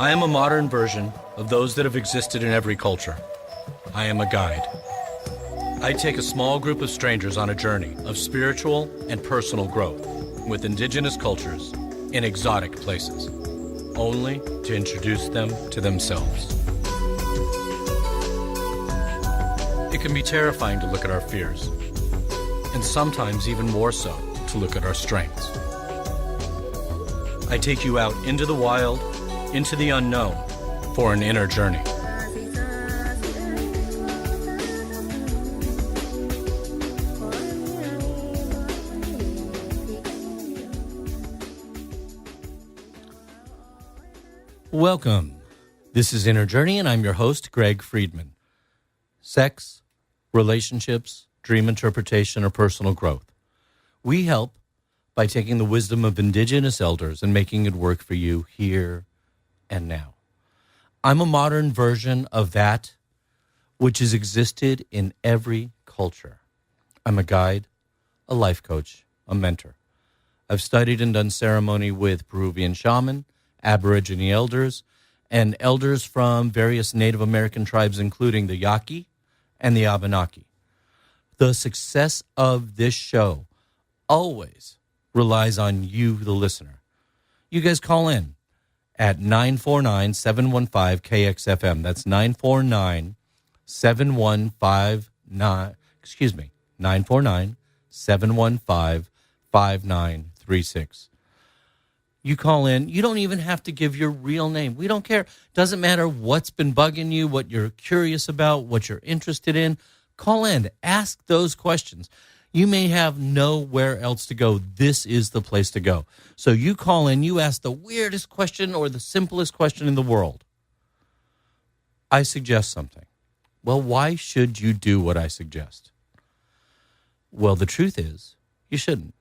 I am a modern version of those that have existed in every culture. I am a guide. I take a small group of strangers on a journey of spiritual and personal growth with indigenous cultures in exotic places, only to introduce them to themselves. It can be terrifying to look at our fears, and sometimes even more so to look at our strengths. I take you out into the wild, into the unknown, for an inner journey. Welcome. This is Inner Journey, and I'm your host, Greg Friedman. Sex, relationships, dream interpretation, or personal growth. We help by taking the wisdom of indigenous elders and making it work for you here and now. I'm a modern version of that which has existed in every culture. I'm a guide, a life coach, a mentor. I've studied and done ceremony with Peruvian shaman, Aborigine elders, and elders from various Native American tribes, including the Yaqui and the Abenaki. The success of this show always relies on you, the listener. You guys call in at 949-715-KXFM. That's 949-715-5936. You call in. You don't even have to give your real name. We don't care. Doesn't matter what's been bugging you, what you're curious about, what you're interested in. Call in. Ask those questions. You may have nowhere else to go. This is the place to go. So you call in. You ask the weirdest question or the simplest question in the world. I suggest something. Well, why should you do what I suggest? Well, the truth is, you shouldn't.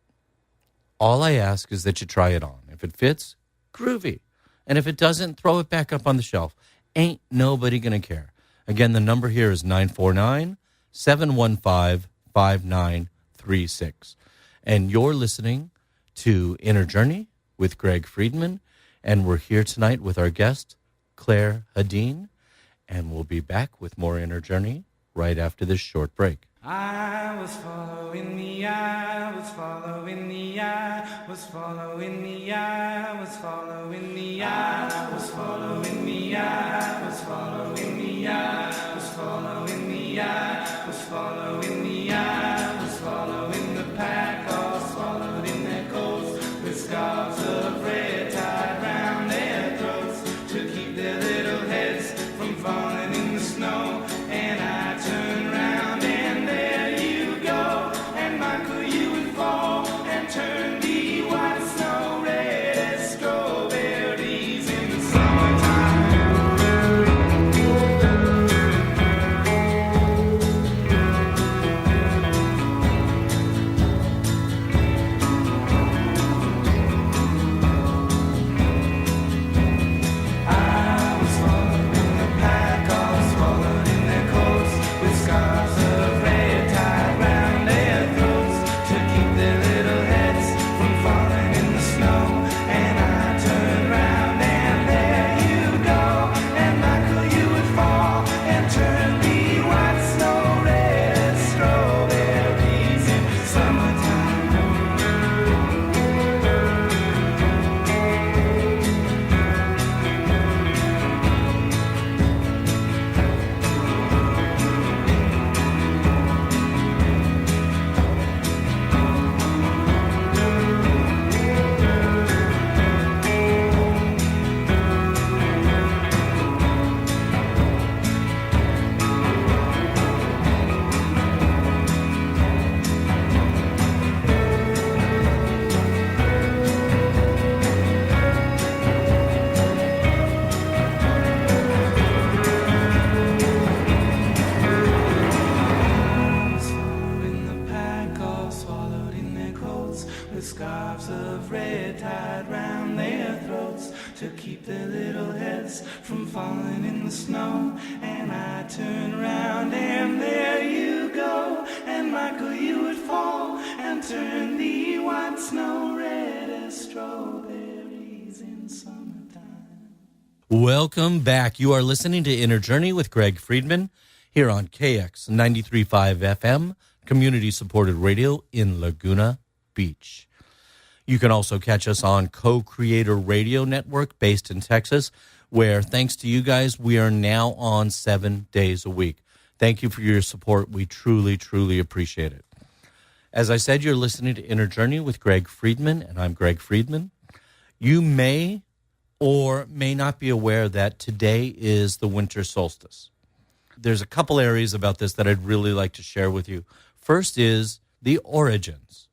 All I ask is that you try it on. If it fits, groovy. And if it doesn't, throw it back up on the shelf. Ain't nobody going to care. Again, the number here is 949-715-5936. And you're listening to Inner Journey with Greg Friedman. And we're here tonight with our guest, Clare Hedin. And we'll be back with more Inner Journey right after this short break. I was following the eye, was following the eye, was following the eye, was following the eye, was following the eye, was following the eye, was following the eye, was following the eye, was following the pack, all swallowed in their coats, with scarves of red tied round their throats, to keep their little heads from falling in the snow. And I turned round and there you go, and Michael, you would fall and turn the white snow red as strawberries in the summertime. I was following the pack, all swallowed in their coats, with scarves of red tied round their throats, to keep their little heads from falling in the snow. And I turned round and there you go, and Michael, you would fall and turn the white snow red as strawberries in summertime. Swallowing the pack, all swallowed in their coats, with scarves of red tied round their throats, to keep their little heads from falling in the snow. And I turned round and there you go, and Michael, you would fall and turn the white snow red as strawberries in summertime. Welcome back. You are listening to Inner Journey with Greg Friedman here on KX 93.5 FM, community-supported radio in Laguna Beach. You can also catch us on Co-Creator Radio Network based in Texas, where, thanks to you guys, we are now on 7 days a week. Thank you for your support. We truly, truly appreciate it. As I said, you're listening to Inner Journey with Greg Friedman, and I'm Greg Friedman. You may or may not be aware that today is the winter solstice. There's a couple areas about this that I'd really like to share with you. First is the origins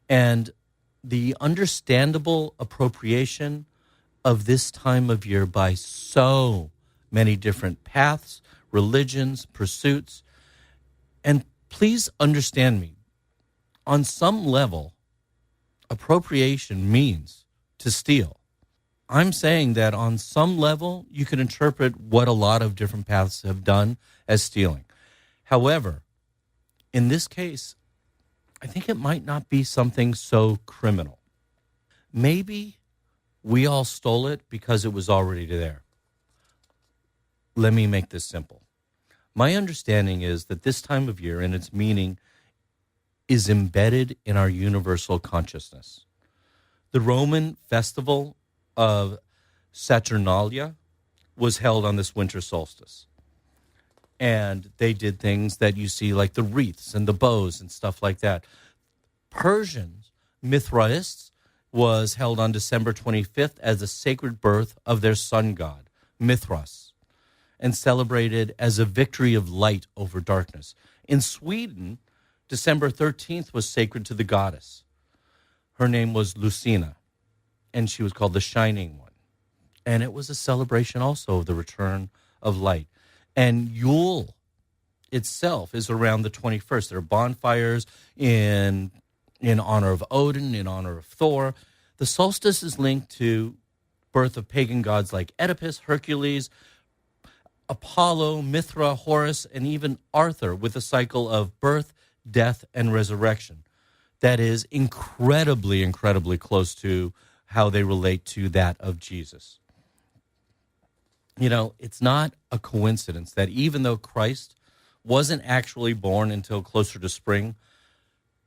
and the understandable appropriation of this time of year by so many different paths, religions, pursuits. And please understand me. On some level, appropriation means to steal. I'm saying that on some level, you can interpret what a lot of different paths have done as stealing. However, in this case, I think it might not be something so criminal. Maybe we all stole it because it was already there. Let me make this simple. My understanding is that this time of year and its meaning is embedded in our universal consciousness. The Roman festival of Saturnalia was held on this winter solstice. And they did things that you see like the wreaths and the bows and stuff like that. Persians, Mithraists, was held on December 25th as the sacred birth of their sun god, Mithras, and celebrated as a victory of light over darkness. In Sweden, December 13th was sacred to the goddess. Her name was Lucina, and she was called the Shining One. And it was a celebration also of the return of light. And Yule itself is around the 21st. There are bonfires in honor of Odin, in honor of Thor. The solstice is linked to birth of pagan gods like Oedipus, Hercules, Apollo, Mithra, Horus, and even Arthur, with a cycle of birth, death, and resurrection. That is incredibly, incredibly close to how they relate to that of Jesus. You know, it's not a coincidence that even though Christ wasn't actually born until closer to spring,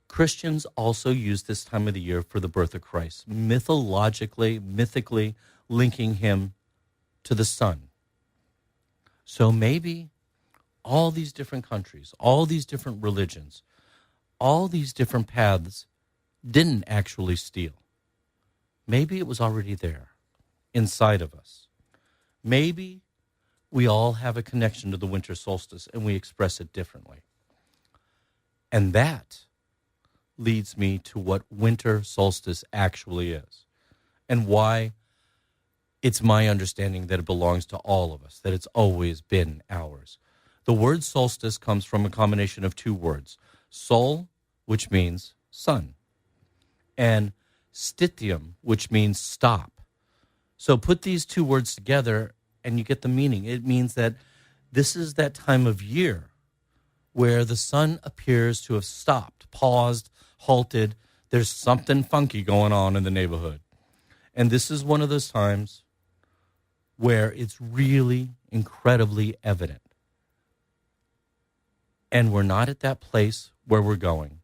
Christians also use this time of the year for the birth of Christ, mythically linking him to the sun. So maybe all these different countries, all these different religions, all these different paths didn't actually steal. Maybe it was already there, inside of us. Maybe we all have a connection to the winter solstice and we express it differently. And that leads me to what winter solstice actually is and why it's my understanding that it belongs to all of us, that it's always been ours. The word solstice comes from a combination of two words, sol, which means sun, and stitium, which means stop. So put these two words together and you get the meaning. It means that this is that time of year where the sun appears to have stopped, paused, halted. There's something funky going on in the neighborhood. And this is one of those times where it's really incredibly evident. And we're not at that place where we're going.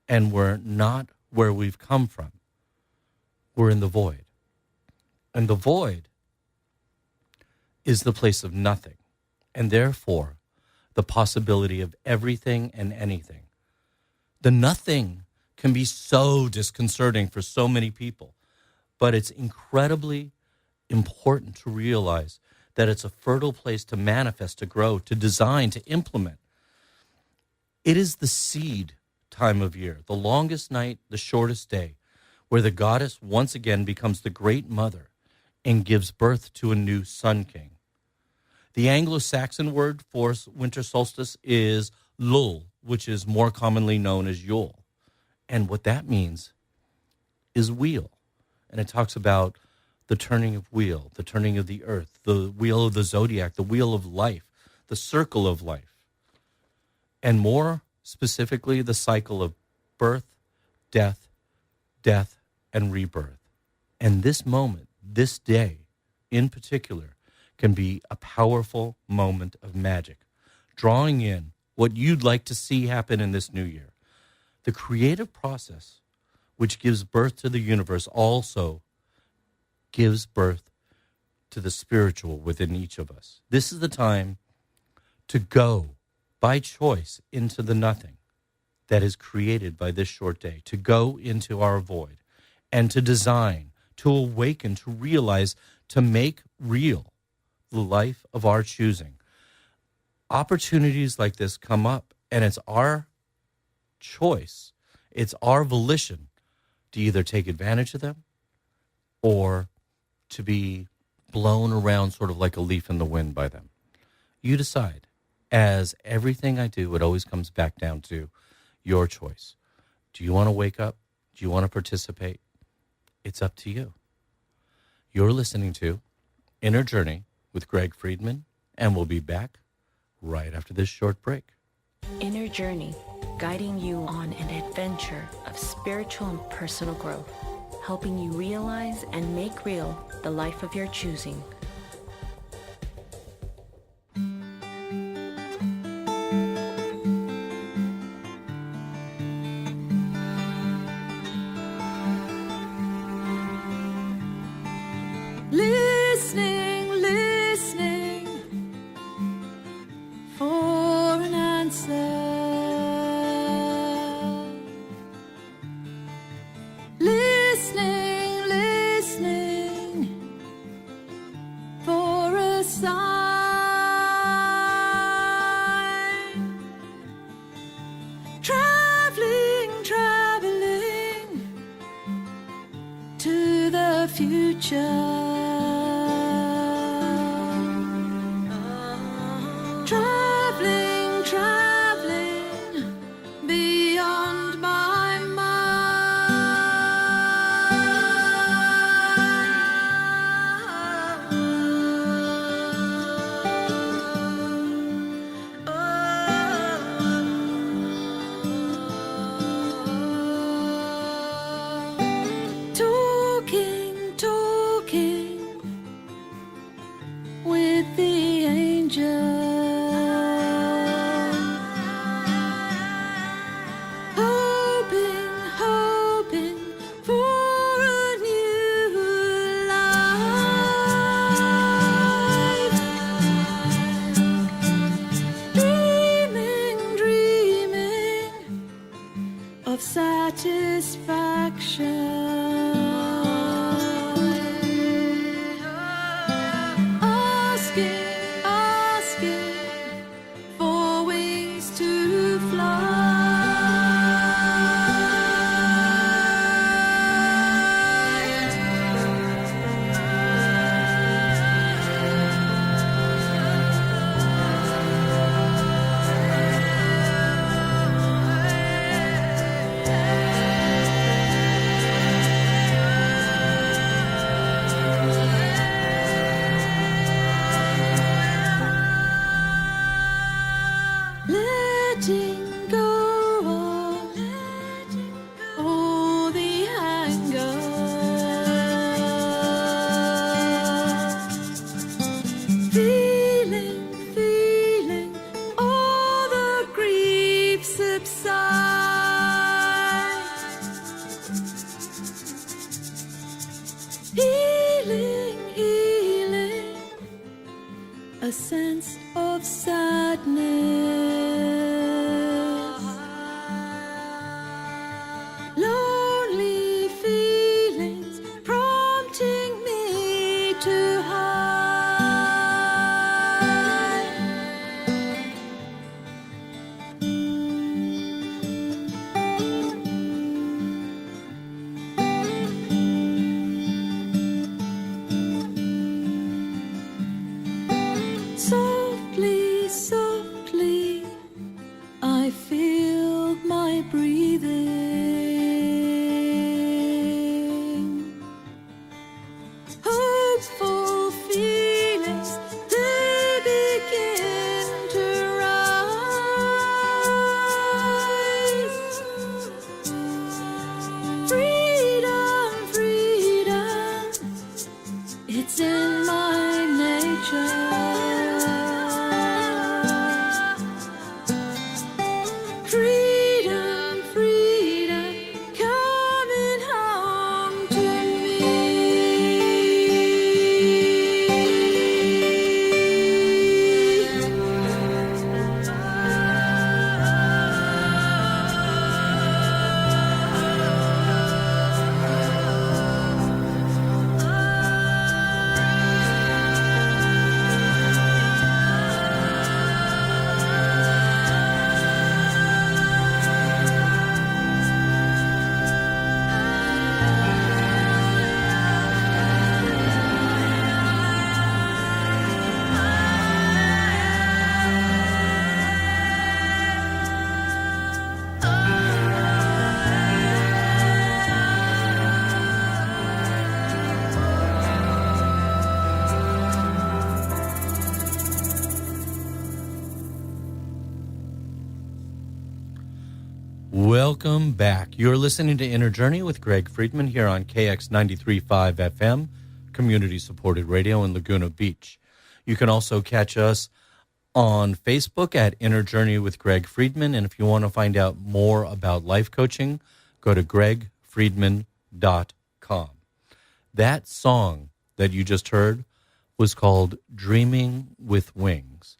And we're not where we've come from. We're in the void. And the void is the place of nothing. And therefore, the possibility of everything and anything. The nothing can be so disconcerting for so many people. But it's incredibly important to realize that it's a fertile place to manifest, to grow, to design, to implement. It is the seed time of year, the longest night, the shortest day, where the goddess once again becomes the great mother and gives birth to a new sun king. The Anglo-Saxon word for winter solstice is lul, which is more commonly known as Yule. And what that means is wheel. And it talks about the turning of wheel, the turning of the earth, the wheel of the zodiac, the wheel of life, the circle of life. And more specifically, the cycle of birth, death, and rebirth. And this moment, this day, in particular can be a powerful moment of magic, drawing in what you'd like to see happen in this new year. The creative process, which gives birth to the universe, also gives birth to the spiritual within each of us. This is the time to go by choice into the nothing that is created by this short day, to go into our void and to design, to awaken, to realize, to make real the life of our choosing. Opportunities like this come up, and it's our choice, it's our volition to either take advantage of them or to be blown around sort of like a leaf in the wind by them. You decide. As everything I do, it always comes back down to your choice. Do you want to wake up? Do you want to participate? It's up to you. You're listening to Inner Journey with Greg Friedman, and we'll be back right after this short break. Inner Journey, guiding you on an adventure of spiritual and personal growth, helping you realize and make real the life of your choosing. Listening for an answer. Listening for a sign. Traveling to the future. Traveling beyond my mind. Talking with the angels. Hoping for a new life. Dreaming of satisfaction. Asking for wings to fly. Letting go of all the anger. Feeling all the grief subside. Healing a sense of sadness. Lonely feelings prompting me to hide. Softly, I feel my breathing. Hopeful feelings, they begin to rise. Freedom, it's in my Freedom, freedom, coming home to Welcome back. You're listening to Inner Journey with Greg Friedman here on KX 93.5 FM, community-supported radio in Laguna Beach. You can also catch us on Facebook at Inner Journey with Greg Friedman, and if you want to find out more about life coaching, go to gregfriedman.com. That song that you just heard was called Dreaming with Wings,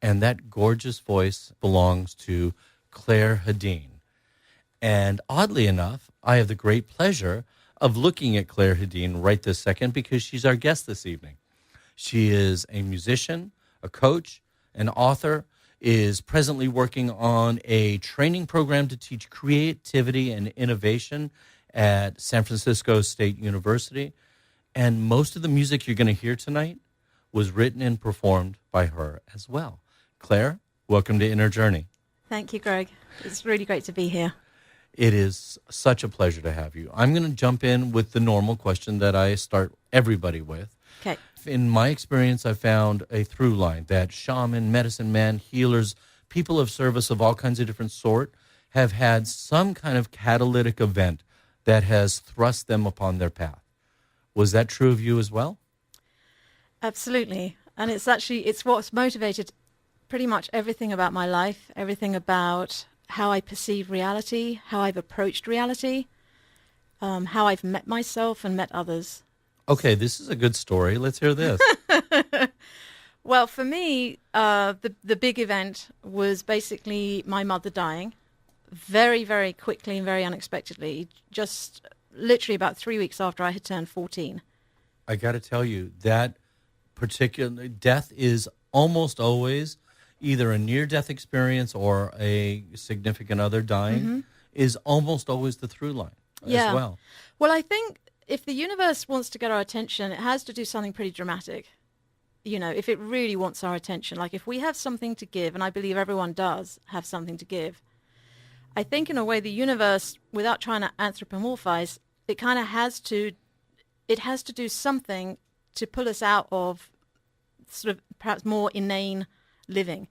and that gorgeous voice belongs to Clare Hedin. And oddly enough, I have the great pleasure of looking at Clare Hedin right this second because she's our guest this evening. She is a musician, a coach, an author, is presently working on a training program to teach creativity and innovation at San Francisco State University. And most of the music you're going to hear tonight was written and performed by her as well. Clare, welcome to Inner Journey. Thank you, Greg. It's really great to be here. It is such a pleasure to have you. I'm going to jump in with the normal question that I start everybody with. Okay. In my experience, I've found a through line that shaman, medicine man, healers, people of service of all kinds of different sort have had some kind of catalytic event that has thrust them upon their path. Was that true of you as well? Absolutely. And it's what's motivated pretty much everything about my life, everything about how I perceive reality, how I've approached reality, how I've met myself and met others. Okay, this is a good story. Let's hear this. Well, for me, the big event was basically my mother dying very, very quickly and very unexpectedly, just literally about 3 weeks after I had turned 14. I got to tell you, that particular death is almost always either a near-death experience or a significant other dying is almost always the through line as well. Well, I think if the universe wants to get our attention, it has to do something pretty dramatic. You know, if it really wants our attention, like if we have something to give, and I believe everyone does have something to give, I think in a way the universe, without trying to anthropomorphize, it kind of has to do something to pull us out of sort of perhaps more inane living,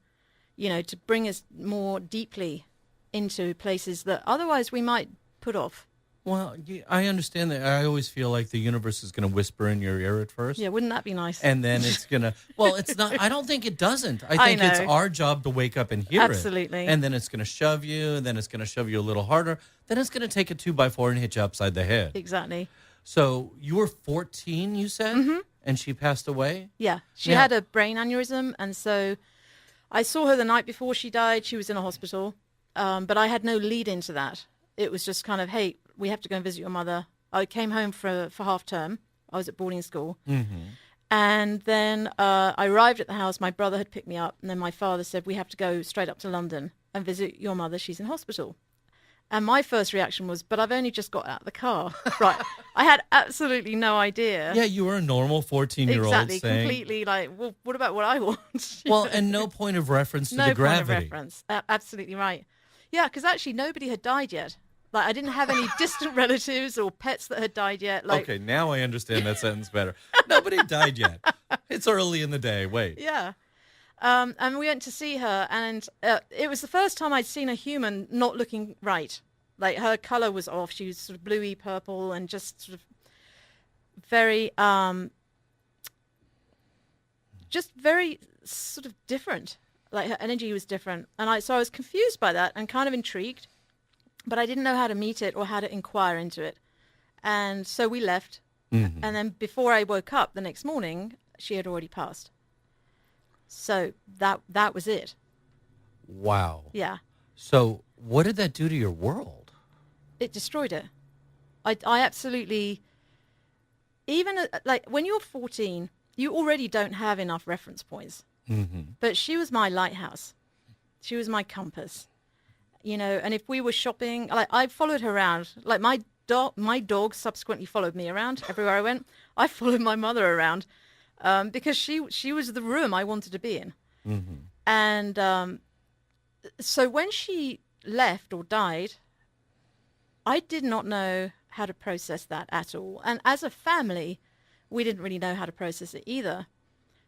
you know, to bring us more deeply into places that otherwise we might put off. Well, I understand that. I always feel like the universe is going to whisper in your ear at first. Yeah, wouldn't that be nice? And then it's going to, well, it's not, I don't think it doesn't. I think it's our job to wake up and hear it. Absolutely. And then it's going to shove you, and then it's going to shove you a little harder. Then it's going to take a 2x4 and hit you upside the head. Exactly. So you were 14, you said? Mm-hmm. And she passed away? Yeah. She had a brain aneurysm, and so I saw her the night before she died. She was in a hospital, but I had no lead into that. It was just kind of, hey, we have to go and visit your mother. I came home for half term. I was at boarding school. Mm-hmm. And then I arrived at the house. My brother had picked me up, and then my father said, we have to go straight up to London and visit your mother. She's in hospital. And my first reaction was, but I've only just got out of the car. Right. I had absolutely no idea. Yeah, you were a normal 14-year-old exactly, saying... completely like, well, what about what I want? Well, and no point of reference to no the gravity. No point of reference. Absolutely right. Yeah, because actually nobody had died yet. Like, I didn't have any distant relatives or pets that had died yet. Like, okay, now I understand that sentence better. Nobody died yet. It's early in the day. Wait. Yeah. And we went to see her, and it was the first time I'd seen a human not looking right. Like, her color was off. She was sort of bluey purple and just sort of very just very sort of different. Like her energy was different. And so I was confused by that and kind of intrigued, but I didn't know how to meet it or how to inquire into it. And so we left. Mm-hmm. And then before I woke up the next morning, she had already passed. So that was it. Wow. Yeah. So what did that do to your world? It destroyed it. I absolutely, even like when you're 14, you already don't have enough reference points. Mm-hmm. But she was my lighthouse. She was my compass. You know, and if we were shopping, like I followed her around. Like my dog subsequently followed me around everywhere I went. I followed my mother around because she was the room I wanted to be in. Mm-hmm. And so when she left or died, I did not know how to process that at all. And as a family, we didn't really know how to process it either.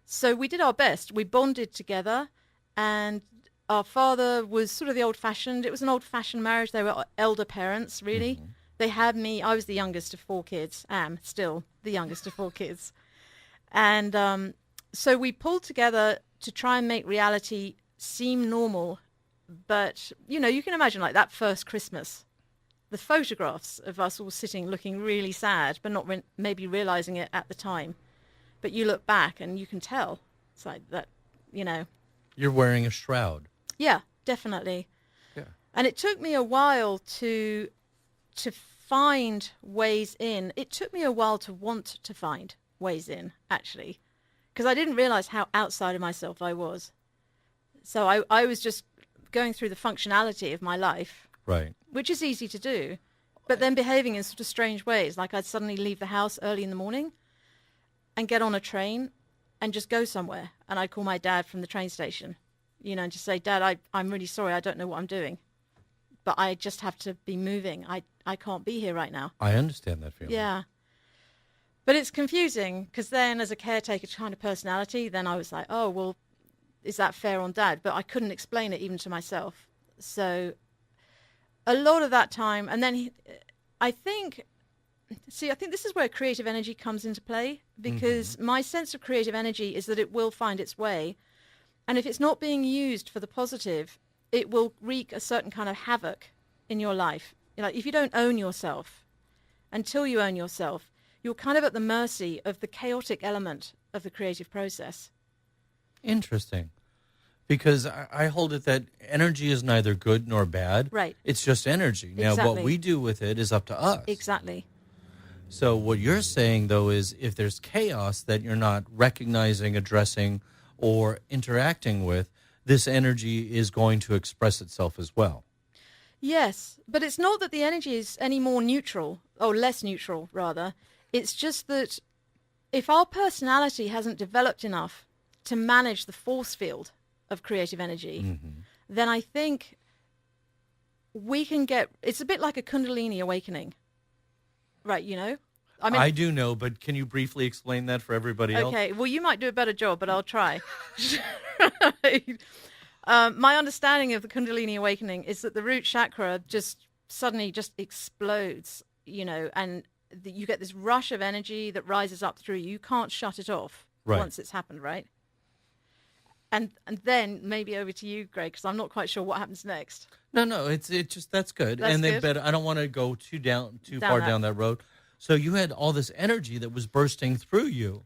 So we did our best. We bonded together, and our father was sort of the old-fashioned. It was an old-fashioned marriage. They were elder parents, really. Mm-hmm. They had me. I was the youngest of 4 kids. Am still the youngest of 4 kids. And so we pulled together to try and make reality seem normal. But, you know, you can imagine like that first Christmas, the photographs of us all sitting looking really sad, but not maybe realizing it at the time. But you look back and you can tell. It's like that, you know. You're wearing a shroud. Yeah, definitely. Yeah. And it took me a while to find ways in. It took me a while to want to find ways in, actually, because I didn't realize how outside of myself I was. So I was just going through the functionality of my life, right, which is easy to do, but then behaving in sort of strange ways. Like I'd suddenly leave the house early in the morning and get on a train and just go somewhere. And I'd call my dad from the train station, you know, and just say, Dad, I'm really sorry. I don't know what I'm doing, but I just have to be moving. I can't be here right now. I understand that feeling. Yeah. But it's confusing because then as a caretaker kind of personality, then I was like, oh, well, is that fair on Dad? But I couldn't explain it even to myself. So a lot of that time, and then I think this is where creative energy comes into play, because my sense of creative energy is that it will find its way. And if it's not being used for the positive, it will wreak a certain kind of havoc in your life. Like if you don't own yourself, until you own yourself, you're kind of at the mercy of the chaotic element of the creative process. Interesting. Because I hold it that energy is neither good nor bad. Right. It's just energy. Now, Exactly. what we do with it is up to us. Exactly. So what you're saying, though, is if there's chaos that you're not recognizing, addressing, or interacting with, this energy is going to express itself as well. Yes, but it's not that the energy is any more neutral, or less neutral, rather. It's just that if our personality hasn't developed enough to manage the force field of creative energy, then I think we can it's a bit like a Kundalini awakening. Right, you know? I mean, I do know, but can you briefly explain that for everybody else? okay, well, you might do a better job, but I'll try. My understanding of the Kundalini awakening is that the root chakra just suddenly just explodes, you know, and you get this rush of energy that rises up through you. You can't shut it off once it's happened, right? And then maybe over to you, Greg, because I'm not quite sure what happens next. No, it's just that's good. That's good. But I don't want to go too far down that road. So you had all this energy that was bursting through you.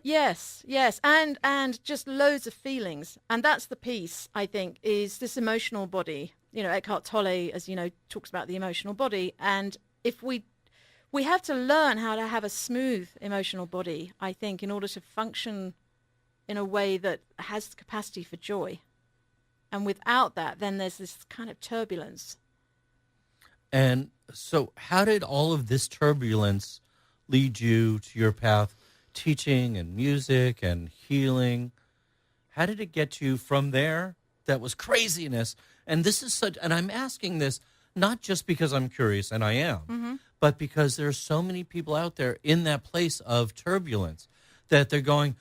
Yes, and just loads of feelings. And that's the piece, I think, is this emotional body. You know, Eckhart Tolle, as you know, talks about the emotional body. And if we have to learn how to have a smooth emotional body, I think, in order to function in a way that has the capacity for joy. And without that, then there's this kind of turbulence. And so how did all of this turbulence lead you to your path, teaching and music and healing? How did it get you from there? That was craziness. And this is and I'm asking this not just because I'm curious, and I am, but because there are so many people out there in that place of turbulence that they're going,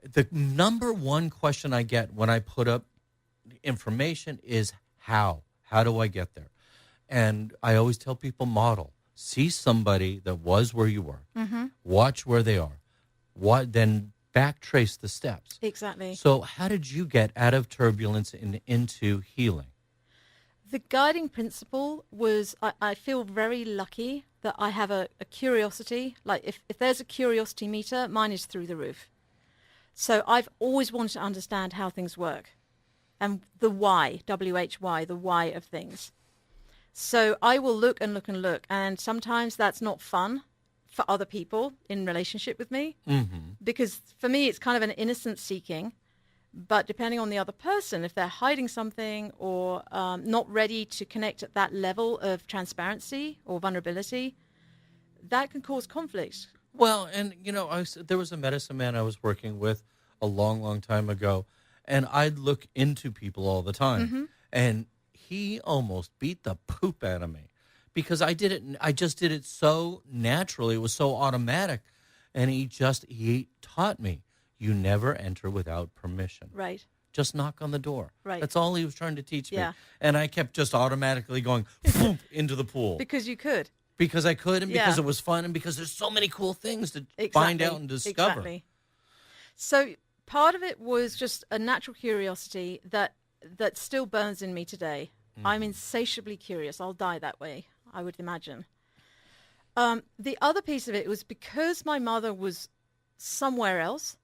the number one question I get when I put up information is how? How do I get there? And I always tell people model. See somebody that was where you were. Watch where they are. Then backtrace the steps. Exactly. So how did you get out of turbulence and into healing? The guiding principle was I feel very lucky that I have a curiosity. Like if there's a curiosity meter, mine is through the roof. So I've always wanted to understand how things work and the why, W-H-Y, the why of things. So I will look and look and look. And sometimes that's not fun for other people in relationship with me. Because for me, it's kind of an innocent seeking. But depending on the other person, if they're hiding something or not ready to connect at that level of transparency or vulnerability, that can cause conflict. Well, and, there was a medicine man I was working with a long, long time ago, and I'd look into people all the time, and he almost beat the poop out of me because I just did it so naturally. It was so automatic, and he taught me. You never enter without permission. Right. Just knock on the door. Right. That's all he was trying to teach me. Yeah. And I kept just automatically going into the pool. Because you could. Because I could, and because Yeah. it was fun, and because there's so many cool things to Exactly. find out and discover. Exactly. So part of it was just a natural curiosity that still burns in me today. I'm insatiably curious. I'll die that way, I would imagine. The other piece of it was because my mother was somewhere else,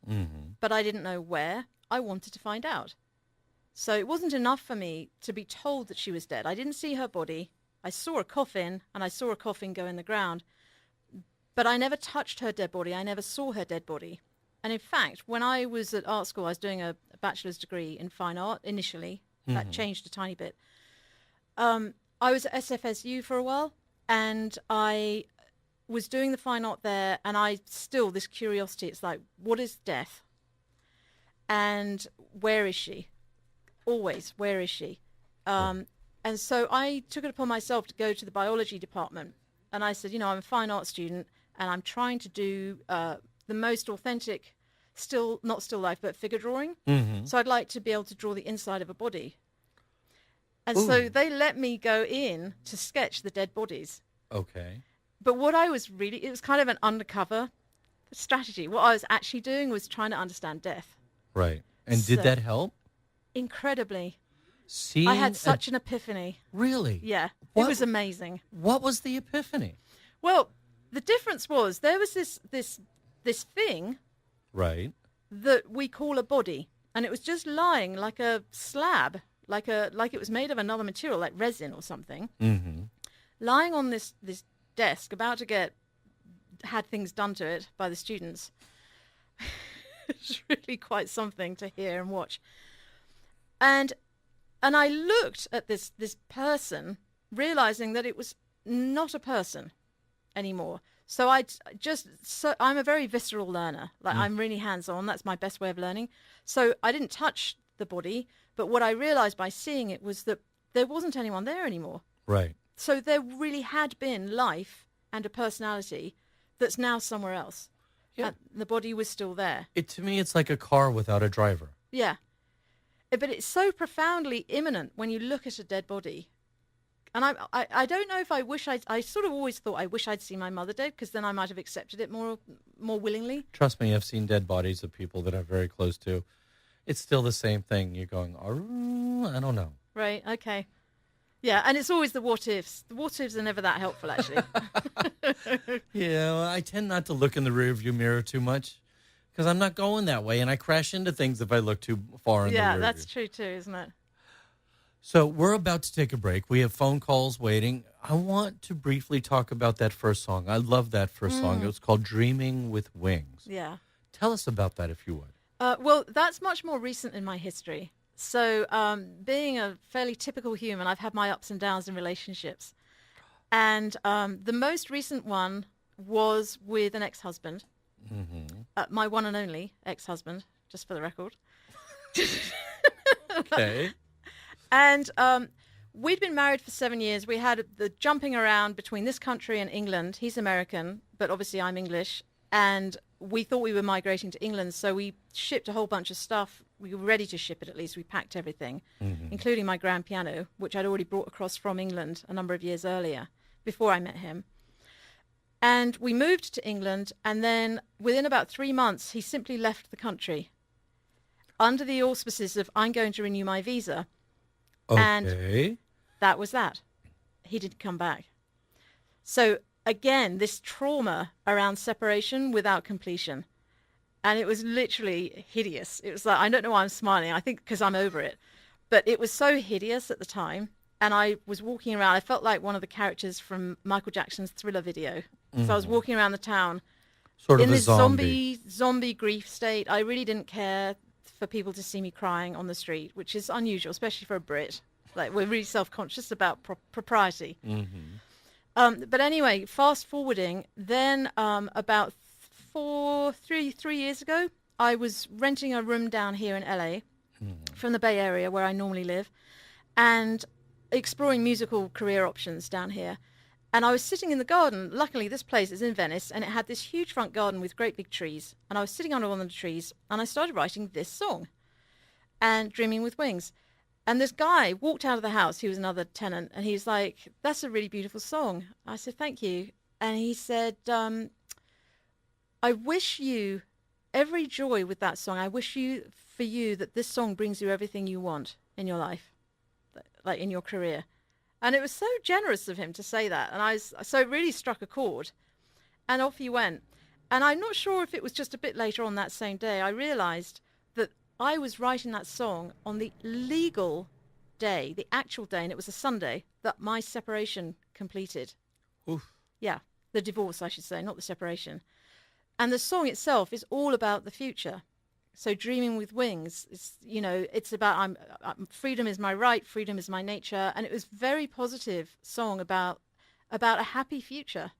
but I didn't know where. I wanted to find out. So it wasn't enough for me to be told that she was dead. I didn't see her body. I saw a coffin, and I saw a coffin go in the ground. But I never touched her dead body. I never saw her dead body. And in fact, when I was at art school, I was doing a bachelor's degree in fine art initially. That changed a tiny bit. I was at SFSU for a while, and I was doing the fine art there, and this curiosity, it's like, what is death? And where is she? Always, where is she? And so I took it upon myself to go to the biology department, and I said, I'm a fine art student, and I'm trying to do the most authentic, not still life, but figure drawing. So I'd like to be able to draw the inside of a body. And so they let me go in to sketch the dead bodies. Okay. But what it was kind of an undercover strategy. What I was actually doing was trying to understand death. Right. And did So- that help? Incredibly. Seeing I had such an epiphany. Really? Yeah. What- It was amazing. What was the epiphany? Well, the difference was there was this thing Right. that we call a body, and it was just lying like a slab, like it was made of another material, like resin or something, lying on this desk, about to had things done to it by the students. It's really quite something to hear and watch. And I looked at this person, realizing that it was not a person anymore. So I'm a very visceral learner. Like I'm really hands-on. That's my best way of learning. So I didn't touch the body, but what I realized by seeing it was that there wasn't anyone there anymore. Right. So there really had been life and a personality that's now somewhere else. Yeah. And the body was still there. To me, it's like a car without a driver. Yeah. But it's so profoundly imminent when you look at a dead body. And I don't know if I sort of always thought I wish I'd seen my mother dead, because then I might have accepted it more willingly. Trust me, I've seen dead bodies of people that I'm very close to. It's still the same thing. You're going, I don't know. Right, okay. Yeah, and it's always the what ifs. The what ifs are never that helpful, actually. Yeah, well, I tend not to look in the rearview mirror too much because I'm not going that way, and I crash into things if I look too far in the rearview. Yeah, that's true too, isn't it? So we're about to take a break. We have phone calls waiting. I want to briefly talk about that first song. I love that first song. It was called Dreaming with Wings. Yeah. Tell us about that, if you would. Well, that's much more recent in my history. So being a fairly typical human, I've had my ups and downs in relationships. And the most recent one was with an ex-husband, my one and only ex-husband, just for the record. Okay. And we'd been married for 7 years. We had the jumping around between this country and England. He's American, but obviously I'm English. And we thought we were migrating to England, so we shipped a whole bunch of stuff. We were ready to ship it, at least. We packed everything, including my grand piano, which I'd already brought across from England a number of years earlier, before I met him. And we moved to England, and then within about 3 months, he simply left the country under the auspices of, I'm going to renew my visa. And Okay. that was that. He didn't come back. So again, this trauma around separation without completion. And it was literally hideous. It was like, I don't know why I'm smiling. I think because I'm over it. But it was so hideous at the time. And I was walking around. I felt like one of the characters from Michael Jackson's Thriller video. So I was walking around the town Sort of in a this zombie. zombie grief state. I really didn't care for people to see me crying on the street, which is unusual, especially for a Brit. Like, we're really self-conscious about propriety. But anyway, fast forwarding, then about 3 years ago, I was renting a room down here in LA from the Bay Area where I normally live, and exploring musical career options down here. And I was sitting in the garden. Luckily, this place is in Venice, and it had this huge front garden with great big trees. And I was sitting under one of the trees, and I started writing this song, and Dreaming with Wings. And this guy walked out of the house. He was another tenant, and he was like, "That's a really beautiful song." I said, "Thank you." And he said, "I wish you every joy with that song. I wish for you that this song brings you everything you want in your life, like in your career." And it was so generous of him to say that. And so it really struck a chord. And off he went. And I'm not sure if it was just a bit later on that same day, I realized that I was writing that song on the legal day, the actual day, and it was a Sunday, that my separation completed. Oof. Yeah, the divorce, I should say, not the separation. And the song itself is all about the future. So Dreaming with Wings, it's about freedom is my right, freedom is my nature. And it was a very positive song about a happy future.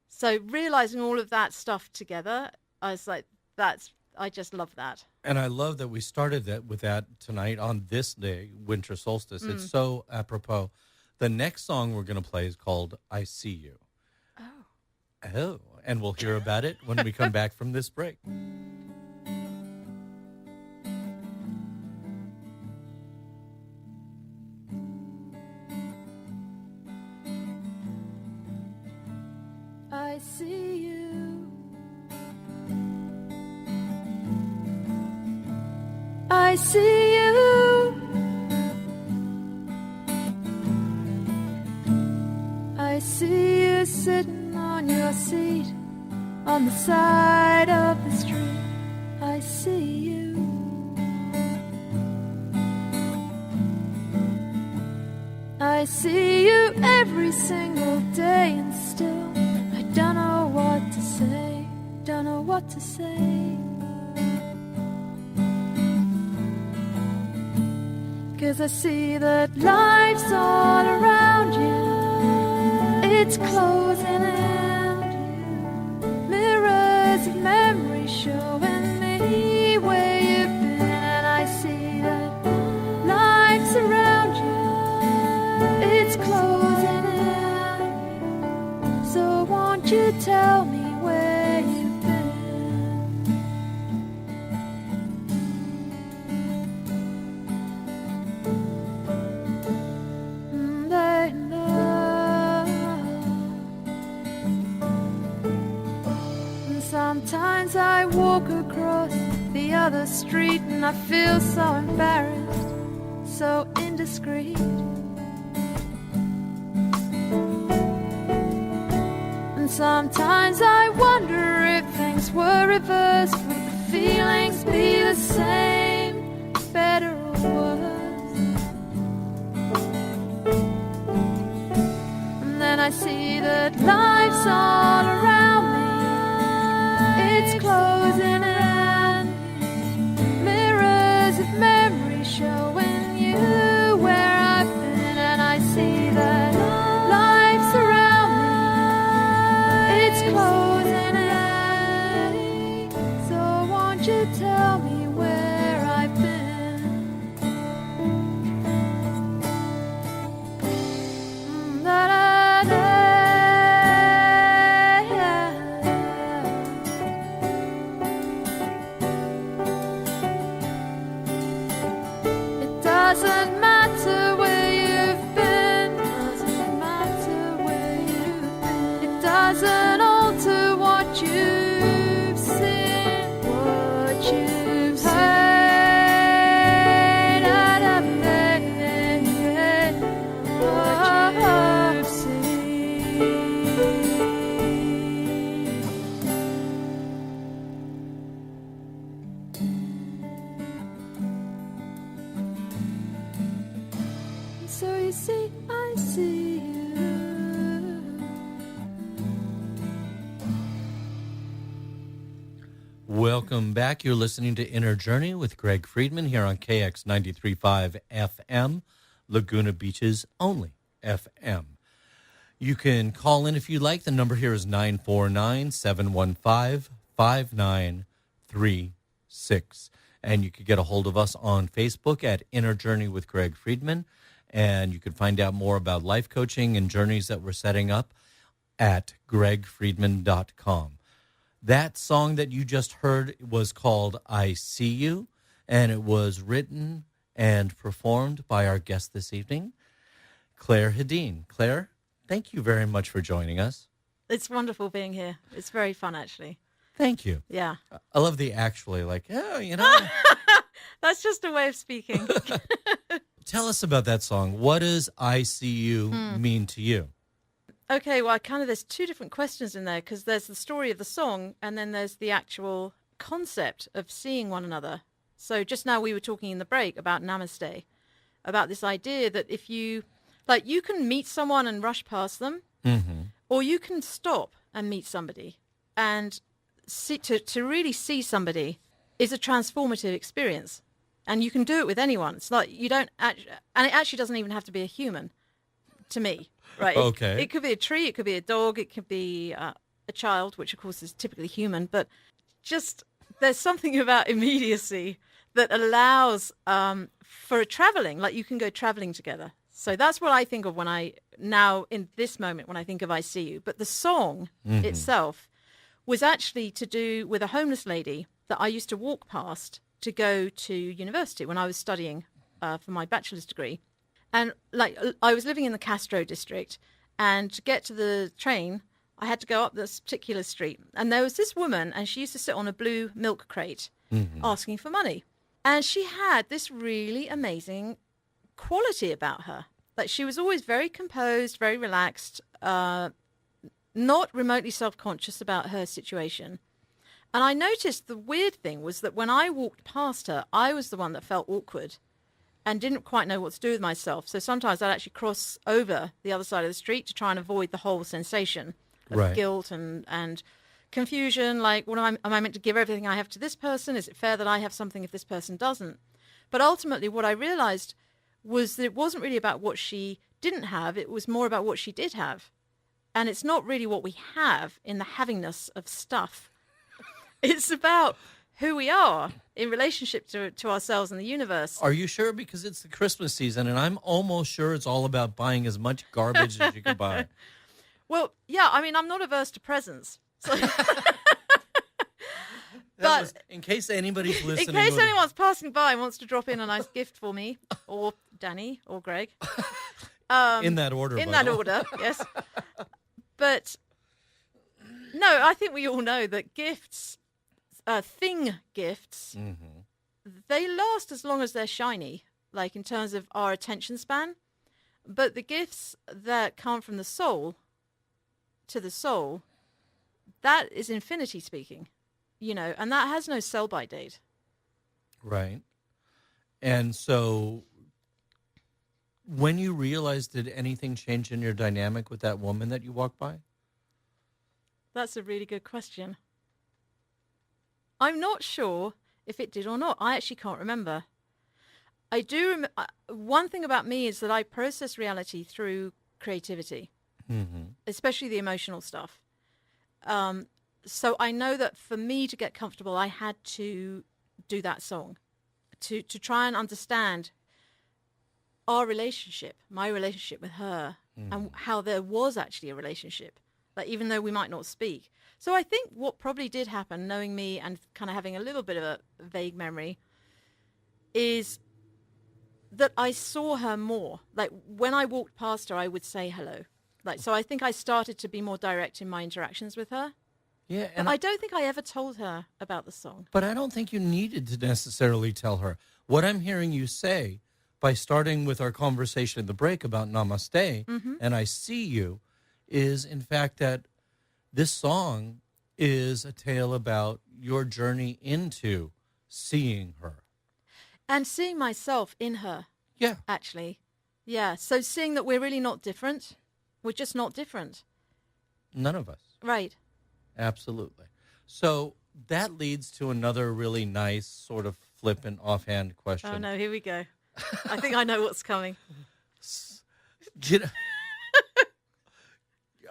So realizing all of that stuff together, I was like, I just love that. And I love that we started with that tonight on this day, winter solstice. It's so apropos. The next song we're going to play is called I See You. Oh. And we'll hear about it when we come back from this break. I see you. I see you. I see you sitting on your seat on the side of the street. I see you. I see you every single day, and still I don't know what to say, don't know what to say. 'Cause I see that life's all around you, it's closing in, mirrors of memory showing me where you've been. And I see that life's around you, it's closing in. So won't you tell me where you've been? I know. And sometimes I walk across the other street and I feel so embarrassed, so indiscreet. And sometimes I wonder if things were reversed, would the feelings be the same, better or worse? And then I see that life's all around me, it's closing in, mirrors of memory showing you where I've been. And I see that life's around me, it's closing in. So won't you tell me where I've been? Da-da-da. It doesn't matter where you've been, doesn't matter where you've been. It doesn't Welcome back. You're listening to Inner Journey with Greg Friedman here on KX 93.5 FM, Laguna Beach's only FM. You can call in if you like. The number here is 949-715-5936. And you could get a hold of us on Facebook at Inner Journey with Greg Friedman. And you can find out more about life coaching and journeys that we're setting up at gregfriedman.com. That song that you just heard was called I See You, and it was written and performed by our guest this evening, Clare Hedin. Clare, thank you very much for joining us. It's wonderful being here. It's very fun, actually. Thank you. Yeah. I love the actually, like, oh, you know. That's just a way of speaking. Tell us about that song. What does I See You mean to you? Okay, well, there's two different questions in there, because there's the story of the song and then there's the actual concept of seeing one another. So just now we were talking in the break about namaste, about this idea that if you can meet someone and rush past them, or you can stop and meet somebody, and to really see somebody is a transformative experience. And you can do it with anyone. It's like you don't and it actually doesn't even have to be a human, to me. Right. Okay. It could be a tree, it could be a dog, it could be a child, which of course is typically human, but just there's something about immediacy that allows for a traveling, like you can go traveling together. So that's what I think of in this moment, when I think of I See You. But the song itself was actually to do with a homeless lady that I used to walk past to go to university when I was studying for my bachelor's degree. And I was living in the Castro district, and to get to the train, I had to go up this particular street. And there was this woman, and she used to sit on a blue milk crate asking for money. And she had this really amazing quality about her. Like, she was always very composed, very relaxed, not remotely self-conscious about her situation. And I noticed the weird thing was that when I walked past her, I was the one that felt awkward and didn't quite know what to do with myself. So sometimes I'd actually cross over the other side of the street to try and avoid the whole sensation of guilt and confusion. Like, am I meant to give everything I have to this person? Is it fair that I have something if this person doesn't? But ultimately what I realized was that it wasn't really about what she didn't have. It was more about what she did have. And it's not really what we have in the havingness of stuff. It's about who we are in relationship to ourselves and the universe. Are you sure? Because it's the Christmas season, and I'm almost sure it's all about buying as much garbage as you can buy. Well, yeah, I mean, I'm not averse to presents. So In case anybody's listening. In case anyone's passing by and wants to drop in a nice gift for me, or Danny, or Greg. In that order. In that order, yes. But, no, I think we all know that gifts... thing gifts, they last as long as they're shiny, like in terms of our attention span. But the gifts that come from the soul to the soul, that is infinity speaking, and that has no sell-by date. Right. And so when you realized, did anything change in your dynamic with that woman that you walked by? That's a really good question. I'm not sure if it did or not. I actually can't remember. I do remember. One thing about me is that I process reality through creativity, especially the emotional stuff. So I know that for me to get comfortable, I had to do that song to try and understand our relationship, my relationship with her, and how there was actually a relationship, like even though we might not speak. So I think what probably did happen, knowing me and kind of having a little bit of a vague memory, is that I saw her more. Like when I walked past her, I would say hello. Like, so I think I started to be more direct in my interactions with her. Yeah, and I don't think I ever told her about the song. But I don't think you needed to necessarily tell her. What I'm hearing you say, by starting with our conversation at the break about namaste, and I see you, is in fact that this song is a tale about your journey into seeing her. And seeing myself in her. Yeah. Actually. Yeah. So seeing that we're really not different. We're just not different. None of us. Right. Absolutely. So that leads to another really nice sort of flippant offhand question. Oh no, here we go. I think I know what's coming. You know,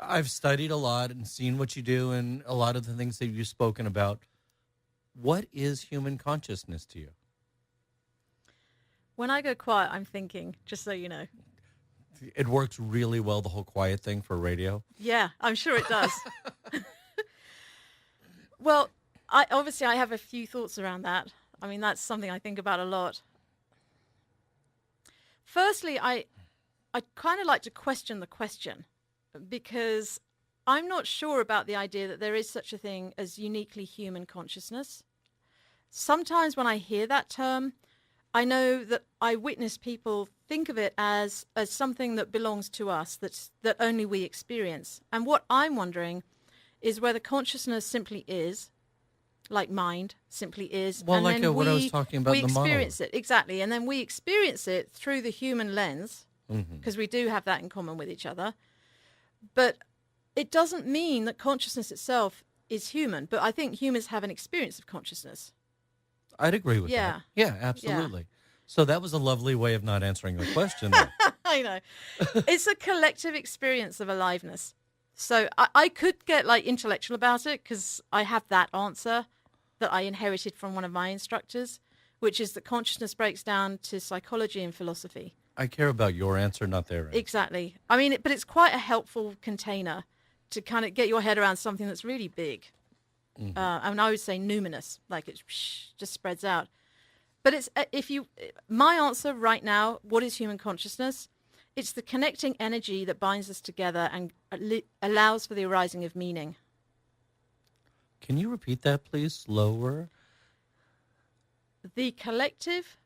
I've studied a lot and seen what you do and a lot of the things that you've spoken about. What is human consciousness to you? When I go quiet, I'm thinking, just so you know. It works really well, the whole quiet thing for radio. Yeah, I'm sure it does. Well, I have a few thoughts around that. I mean, that's something I think about a lot. Firstly, I kind of like to question the question, because I'm not sure about the idea that there is such a thing as uniquely human consciousness. Sometimes when I hear that term, I know that I witness people think of it as something that belongs to us, that only we experience. And what I'm wondering is whether consciousness simply is, like mind simply is. Well, and like then what I was talking about we in the monologue. experience it, exactly. And then we experience it through the human lens, because we do have that in common with each other. But it doesn't mean that consciousness itself is human. But I think humans have an experience of consciousness. I'd agree with Yeah. that. Yeah, absolutely. So that was a lovely way of not answering the question. Though. I know. It's a collective experience of aliveness. So I could get like intellectual about it, because I have that answer that I inherited from one of my instructors, which is that consciousness breaks down to psychology and philosophy. I care about your answer, not their answer. Exactly. I mean, but it's quite a helpful container to kind of get your head around something that's really big. And I would say numinous, like it just spreads out. But it's my answer right now, what is human consciousness? It's the connecting energy that binds us together and allows for the arising of meaning. Can you repeat that, please, slower? The collective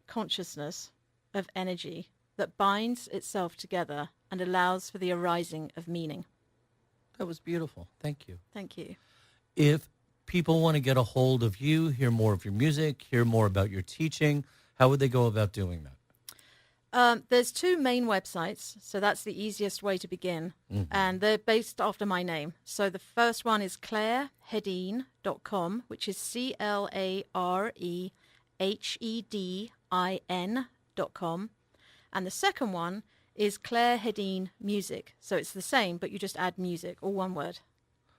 consciousness of energy that binds itself together and allows for the arising of meaning. That was beautiful. Thank you. Thank you. If people want to get a hold of you, hear more of your music, hear more about your teaching, how would they go about doing that? There's two main websites, so that's the easiest way to begin. And they're based after my name. So the first one is ClareHedin.com, which is ClareHedin.com. And the second one is Clare Hedin Music. So it's the same, but you just add music, all one word.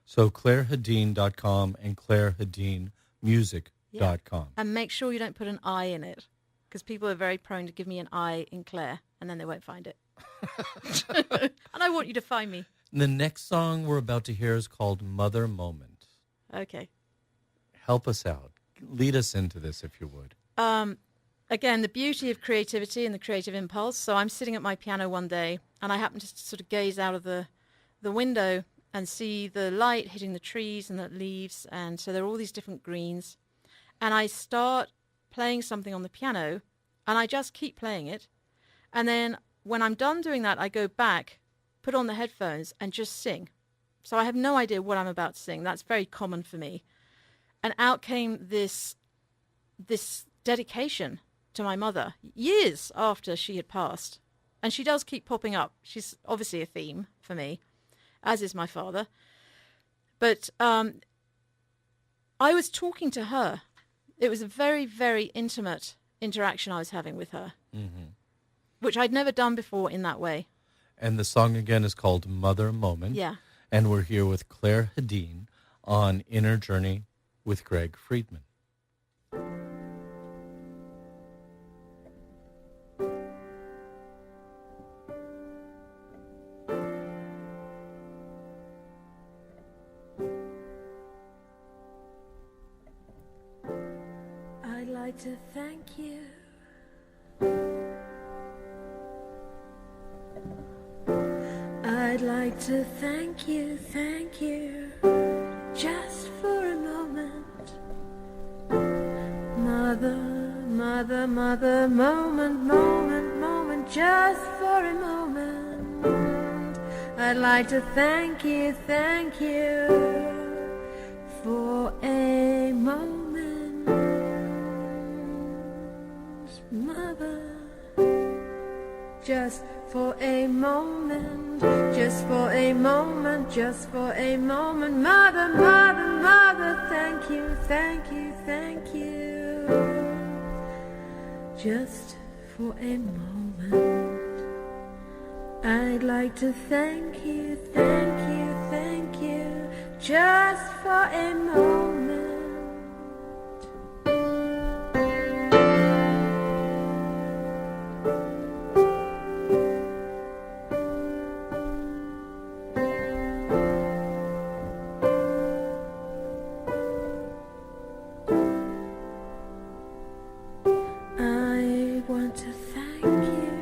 So ClareHedin.com and ClareHedinMusic.com. And make sure you don't put an I in it, because people are very prone to give me an I in Claire, and then they won't find it. And I want you to find me. The next song we're about to hear is called Mother Moment. Okay. Help us out. Lead us into this, if you would. Again, the beauty of creativity and the creative impulse. So I'm sitting at my piano one day, and I happen to sort of gaze out of the window and see the light hitting the trees and the leaves, and so there are all these different greens. And I start playing something on the piano, and I just keep playing it. And then when I'm done doing that, I go back, put on the headphones, and just sing. So I have no idea what I'm about to sing. That's very common for me. And out came this dedication to my mother, years after she had passed. And she does keep popping up. She's obviously a theme for me, as is my father. But I was talking to her. It was a very, very intimate interaction I was having with her, which I'd never done before in that way. And the song again is called Mother Moment. Yeah. And we're here with Clare Hedin on Inner Journey with Greg Friedman. I'd like to thank you. I'd like to thank you, just for a moment. Mother, moment, just for a moment. I'd like to thank you, for a moment. Mother, just for a moment, just for a moment, just for a moment. Mother, thank thank you, thank you, thank you. Just for a moment, I'd like to thank you, thank you, thank you. Just for a moment. I want to thank you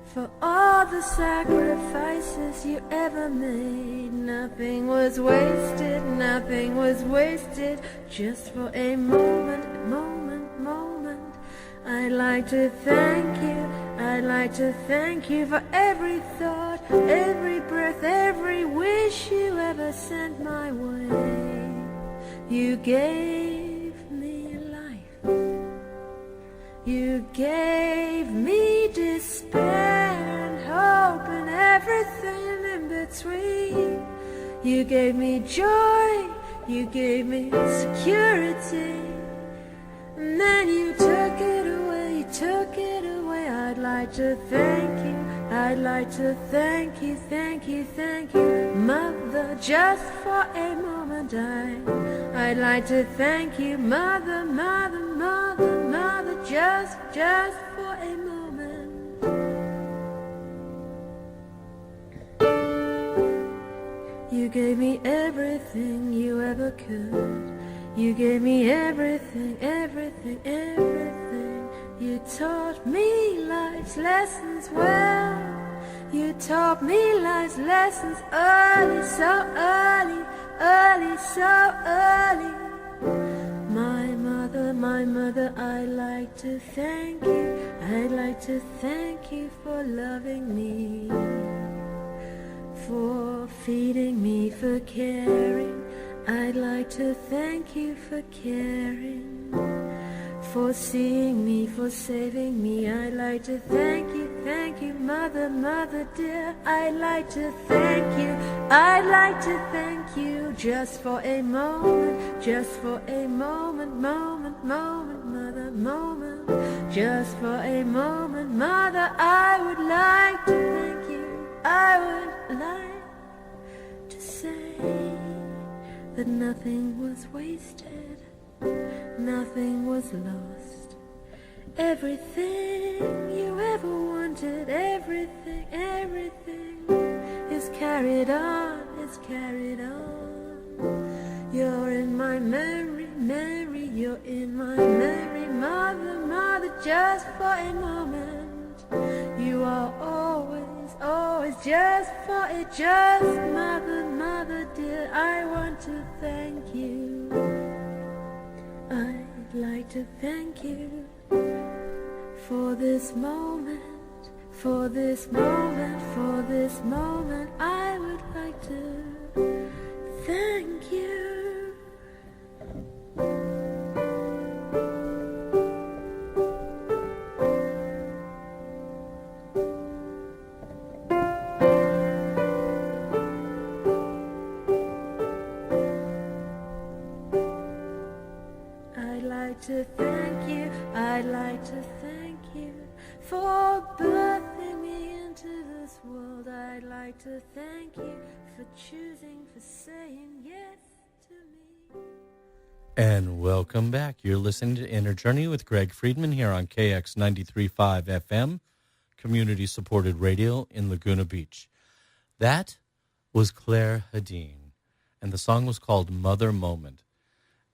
for all the sacrifices you ever made. Nothing was wasted, nothing was wasted. Just for a moment, moment, moment. I'd like to thank you, I'd like to thank you for every thought, every breath, every wish you ever sent my way. You gave me life, you gave me despair and hope and everything in between. You gave me joy, you gave me security, and then you took it away, you took it away. I'd like to thank you, I'd like to thank you, thank you, thank you, Mother, just for a moment. I'd like to thank you, Mother, Mother, Mother, Mother, just for a moment. You gave me everything you ever could. You gave me everything, everything, everything. You taught me life's lessons well. You taught me life's lessons early, so early, early, so early. My mother, I'd like to thank you. I'd like to thank you for loving me, for feeding me, for caring. I'd like to thank you for caring, for seeing me, for saving me. I'd like to thank you, Mother, Mother dear. I'd like to thank you, I'd like to thank you, just for a moment, just for a moment, moment, moment, Mother, moment, just for a moment, Mother. I would like to thank you, I would like to say that nothing was wasted, nothing was lost. Everything you ever wanted, everything, everything is carried on, is carried on. You're in my memory, Mary, you're in my memory, Mother, Mother, just for a moment. You are always, always just for it, just Mother, Mother dear. I want to thank you. I'd like to thank you for this moment, for this moment, for this moment. I would like to thank you. I'd like to thank you, I'd like to thank you for birthing me into this world. I'd like to thank you for choosing, for saying yes to me. And welcome back. You're listening to Inner Journey with Greg Friedman here on KX 93.5 FM, community-supported radio in Laguna Beach. That was Clare Hedin, and the song was called Mother Moment.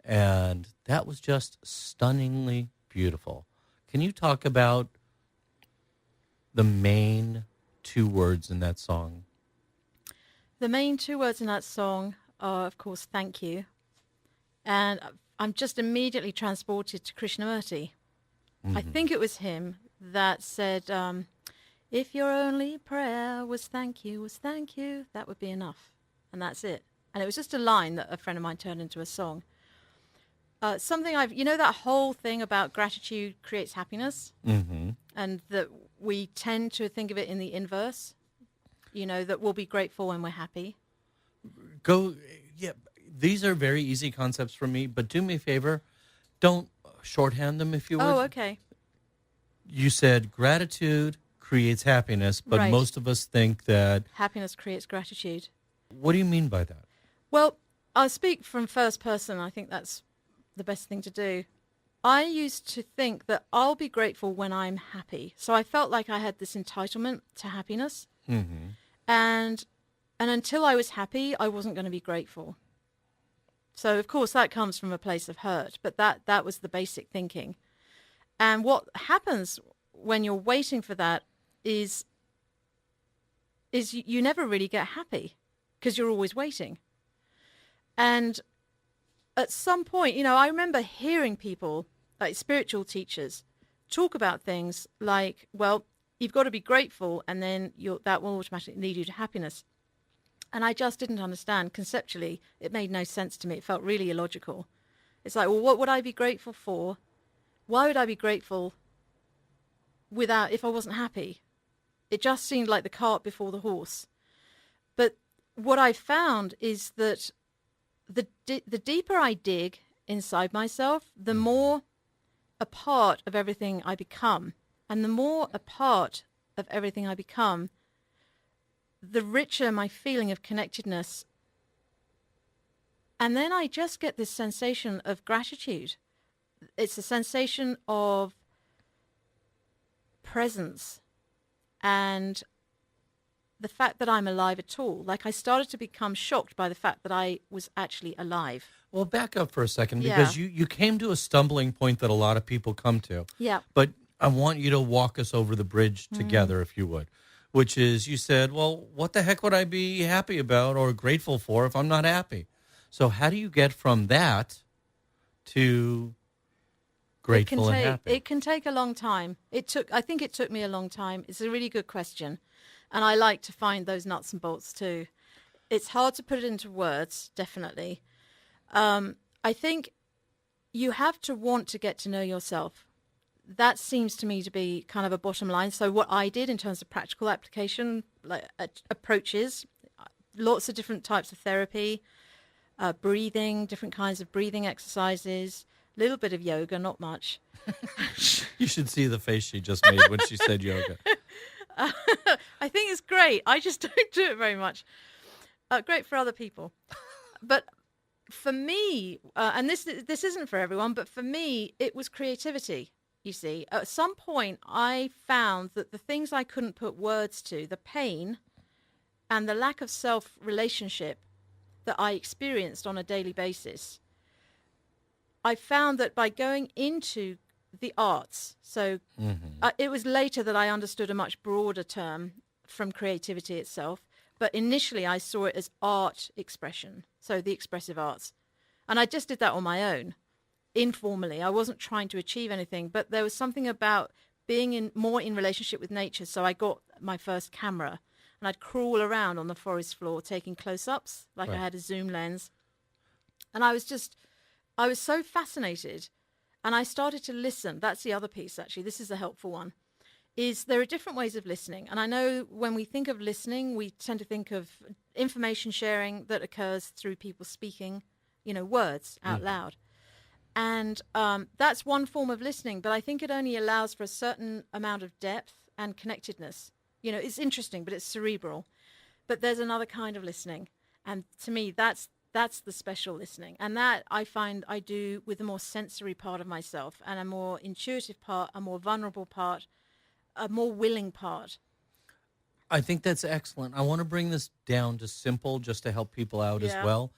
And that was just stunningly beautiful. Can you talk about the main two words in that song? The main two words in that song are, of course, thank you. And I'm just immediately transported to Krishnamurti. I think it was him that said, if your only prayer was thank you, that would be enough. And that's it. And it was just a line that a friend of mine turned into a song. Something that whole thing about gratitude creates happiness, and that we tend to think of it in the inverse, that we'll be grateful when we're happy. these are very easy concepts for me, but do me a favor. Don't shorthand them, if you would. Oh, okay. You said gratitude creates happiness, but Right. most of us think that. Happiness creates gratitude. What do you mean by that? Well, I'll speak from first person. I think that's the best thing to do. I used to think that I'll be grateful when I'm happy. So I felt like I had this entitlement to happiness. Mm-hmm. And until I was happy, I wasn't going to be grateful. So, of course, that comes from a place of hurt. But that was the basic thinking. And what happens when you're waiting for that is you never really get happy because you're always waiting. And at some point, I remember hearing people, like spiritual teachers, talk about things like, well, you've got to be grateful and then that will automatically lead you to happiness. And I just didn't understand. Conceptually, it made no sense to me. It felt really illogical. It's like, well, what would I be grateful for? Why would I be grateful if I wasn't happy? It just seemed like the cart before the horse. But what I found is that the deeper I dig inside myself, the more a part of everything I become. And the more a part of everything I become, the richer my feeling of connectedness. And then I just get this sensation of gratitude. It's a sensation of presence and the fact that I'm alive at all. Like, I started to become shocked by the fact that I was actually alive. Well, back up for a second, because you came to a stumbling point that a lot of people come to. Yeah. But I want you to walk us over the bridge together, if you would, which is, you said, well, what the heck would I be happy about or grateful for if I'm not happy? So how do you get from that to grateful and happy? It can take a long time. I think it took me a long time. It's a really good question. And I like to find those nuts and bolts too. It's hard to put it into words, definitely. I think you have to want to get to know yourself. That seems to me to be kind of a bottom line. So what I did in terms of practical application, like approaches, lots of different types of therapy, breathing, different kinds of breathing exercises, a little bit of yoga, not much. You should see the face she just made when she said yoga. I think it's great. I just don't do it very much. Great for other people. But for me, and this isn't for everyone, but for me, it was creativity, you see. At some point, I found that the things I couldn't put words to, the pain and the lack of self-relationship that I experienced on a daily basis, I found that by going into the arts, so it was later that I understood a much broader term from creativity itself, but initially I saw it as art expression, so the expressive arts. And I just did that on my own, informally. I wasn't trying to achieve anything, but there was something about being more in relationship with nature. So I got my first camera and I'd crawl around on the forest floor taking close-ups, like I had a zoom lens. And I was so fascinated. And I started to listen. That's the other piece, actually. This is a helpful one. Is there are different ways of listening. And I know when we think of listening, we tend to think of information sharing that occurs through people speaking, words out loud. And that's one form of listening. But I think it only allows for a certain amount of depth and connectedness. It's interesting, but it's cerebral. But there's another kind of listening. And to me, that's the special listening. And that I find I do with a more sensory part of myself and a more intuitive part, a more vulnerable part, a more willing part. I think that's excellent. I want to bring this down to simple just to help people out as well.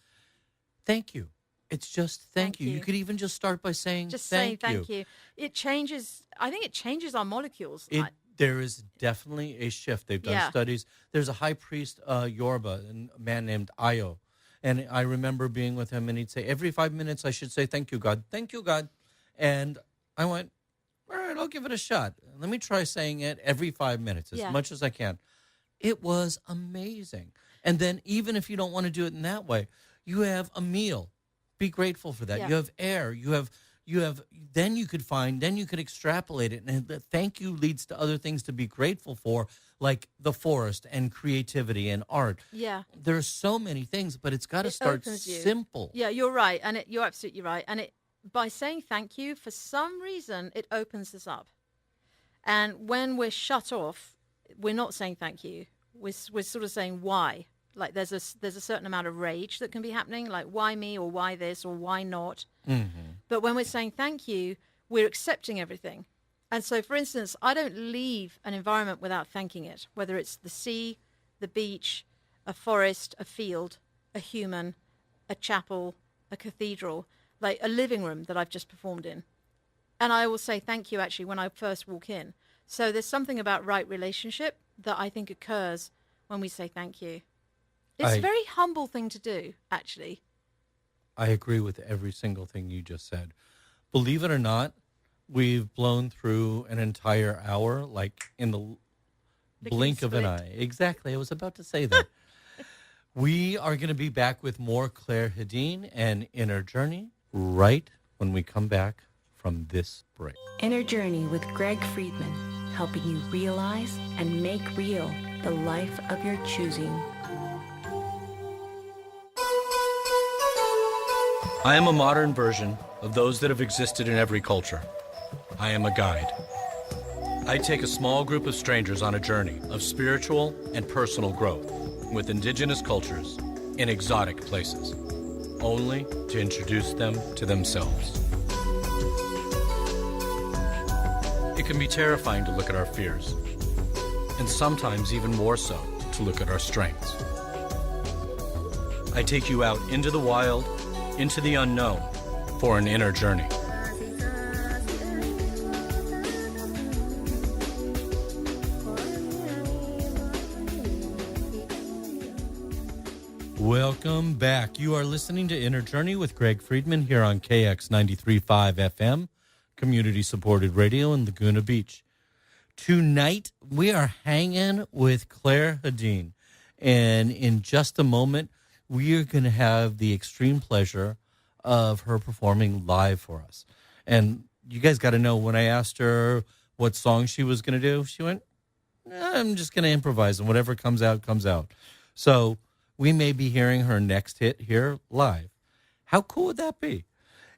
Thank you. It's just thank you. You could even just start by saying saying thank you. It changes. I think it changes our molecules. There is definitely a shift. They've done studies. There's a high priest, Yoruba, a man named Ayo. And I remember being with him, and he'd say, every 5 minutes I should say, thank you, God. Thank you, God. And I went, all right, I'll give it a shot. Let me try saying it every 5 minutes, as much as I can. It was amazing. And then even if you don't want to do it in that way, you have a meal. Be grateful for that. Yeah. You have air. You have then you could extrapolate it, and the thank you leads to other things to be grateful for, like the forest and creativity and art. Yeah. There's so many things, but it's got to start opens you. simple. Yeah, you're right. And you're absolutely right. And by saying thank you, for some reason, it opens us up. And when we're shut off, we're not saying thank you. We're sort of saying why. Like there's a certain amount of rage that can be happening, like why me or why this or why not. Mm-hmm. But when we're saying thank you, we're accepting everything. And so, for instance, I don't leave an environment without thanking it, whether it's the sea, the beach, a forest, a field, a human, a chapel, a cathedral, like a living room that I've just performed in. And I will say thank you actually when I first walk in. So there's something about right relationship that I think occurs when we say thank you. It's a very humble thing to do, actually. I agree with every single thing you just said. Believe it or not, we've blown through an entire hour, like in the blink of an eye. Exactly. I was about to say that. We are going to be back with more Clare Hedin and Inner Journey right when we come back from this break. Inner Journey with Greg Friedman, helping you realize and make real the life of your choosing. I am a modern version of those that have existed in every culture. I am a guide. I take a small group of strangers on a journey of spiritual and personal growth with indigenous cultures in exotic places, only to introduce them to themselves. It can be terrifying to look at our fears, and sometimes even more so to look at our strengths. I take you out into the wild, into the unknown, for an inner journey. Welcome back. You are listening to Inner Journey with Greg Friedman here on KX 93.5 FM, community-supported radio in Laguna Beach. Tonight, we are hanging with Clare Hedin, and in just a moment, we are going to have the extreme pleasure of her performing live for us. And you guys got to know, when I asked her what song she was going to do, she went, I'm just going to improvise, and whatever comes out, comes out. So we may be hearing her next hit here live. How cool would that be?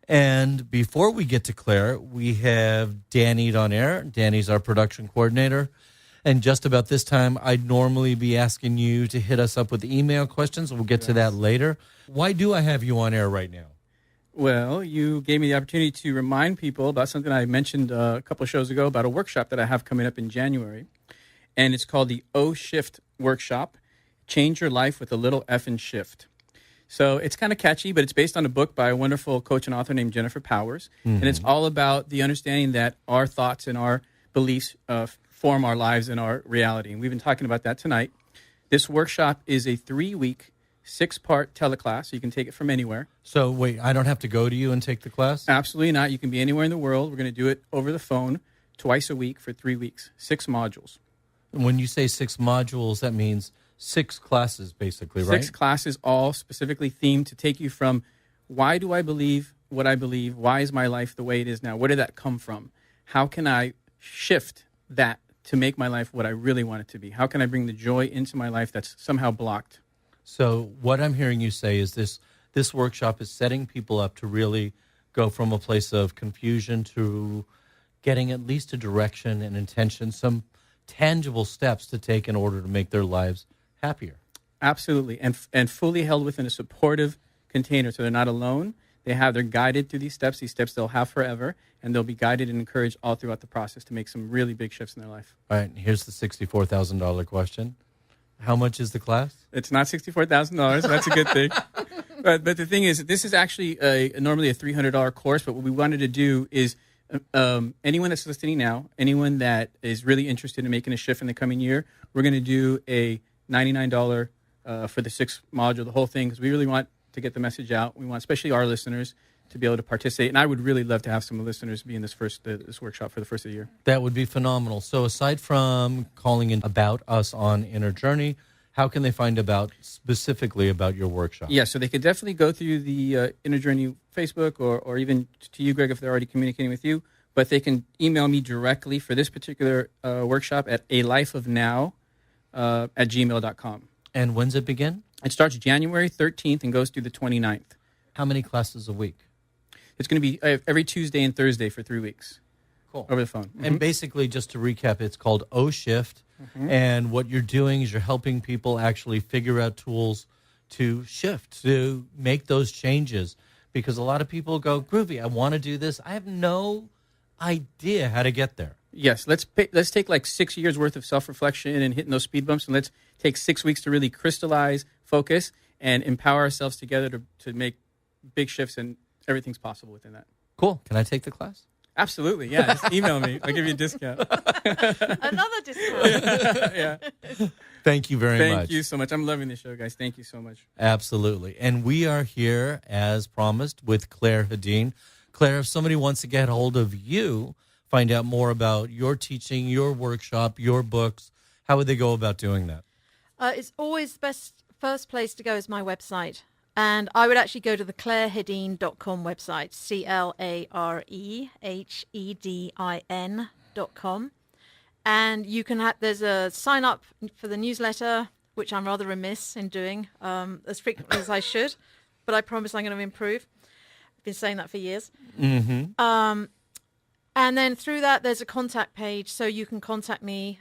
And before we get to Clare, we have Danny on air. Danny's our production coordinator. And just about this time, I'd normally be asking you to hit us up with email questions. We'll get to that later. Why do I have you on air right now? Well, you gave me the opportunity to remind people about something I mentioned a couple of shows ago about a workshop that I have coming up in January. And it's called the O-Shift Workshop, Change Your Life with a Little Effin' Shift. So it's kind of catchy, but it's based on a book by a wonderful coach and author named Jennifer Powers. Mm-hmm. And it's all about the understanding that our thoughts and our beliefs form our lives and our reality. And we've been talking about that tonight. This workshop is a 3-week, 6-part teleclass. So you can take it from anywhere. So wait, I don't have to go to you and take the class? Absolutely not. You can be anywhere in the world. We're going to do it over the phone twice a week for 3 weeks, 6 modules. And when you say 6 modules, that means 6 classes, basically, right? 6 classes, all specifically themed to take you from why do I believe what I believe? Why is my life the way it is now? Where did that come from? How can I shift that to make my life what I really want it to be? How can I bring the joy into my life that's somehow blocked? So what I'm hearing you say is this workshop is setting people up to really go from a place of confusion to getting at least a direction and intention, some tangible steps to take in order to make their lives happier. Absolutely. And fully held within a supportive container. So they're not alone. They're guided through these steps they'll have forever, and they'll be guided and encouraged all throughout the process to make some really big shifts in their life. All right, here's the $64,000 question. How much is the class? It's not $64,000. So that's a good thing. But the thing is, this is actually normally a $300 course, but what we wanted to do is anyone that's listening now, anyone that is really interested in making a shift in the coming year, we're going to do a $99 for the 6 module, the whole thing, because we really want to get the message out. We want, especially our listeners, to be able to participate. And I would really love to have some listeners be in this workshop for the first of the year. That would be phenomenal. So aside from calling in about us on Inner Journey, How can they find about specifically about your workshop? Yeah, so they could definitely go through the Inner Journey Facebook or even to you, Greg, if they're already communicating with you. But they can email me directly for this particular workshop at alifeofnow at gmail.com. And when's it begin? It starts January 13th and goes through the 29th. How many classes a week? It's going to be every Tuesday and Thursday for 3 weeks. Cool. Over the phone. And basically, just to recap, it's called O Shift. And what you're doing is you're helping people actually figure out tools to shift, to make those changes. Because a lot of people go, Groovy, I want to do this. I have no idea how to get there. Yes, let's take like 6 years worth of self-reflection and hitting those speed bumps, and let's take 6 weeks to really crystallize, focus, and empower ourselves together to make big shifts, and everything's possible within that. Cool. Can I take the class? Absolutely, yeah. Just email me. I'll give you a discount. Another discount. Yeah. Thank you very much. Thank you so much. I'm loving the show, guys. Thank you so much. Absolutely. And we are here, as promised, with Clare Hedin. Clare, if somebody wants to get hold of you, find out more about your teaching, your workshop, your books, how would they go about doing that? It's always the first place to go is my website. And I would actually go to the clarehedin.com website, CLAREHEDIN.com. And you can there's a sign up for the newsletter, which I'm rather remiss in doing as frequently as I should, but I promise I'm going to improve. I've been saying that for years. Mm-hmm. And then through that, there's a contact page, so you can contact me.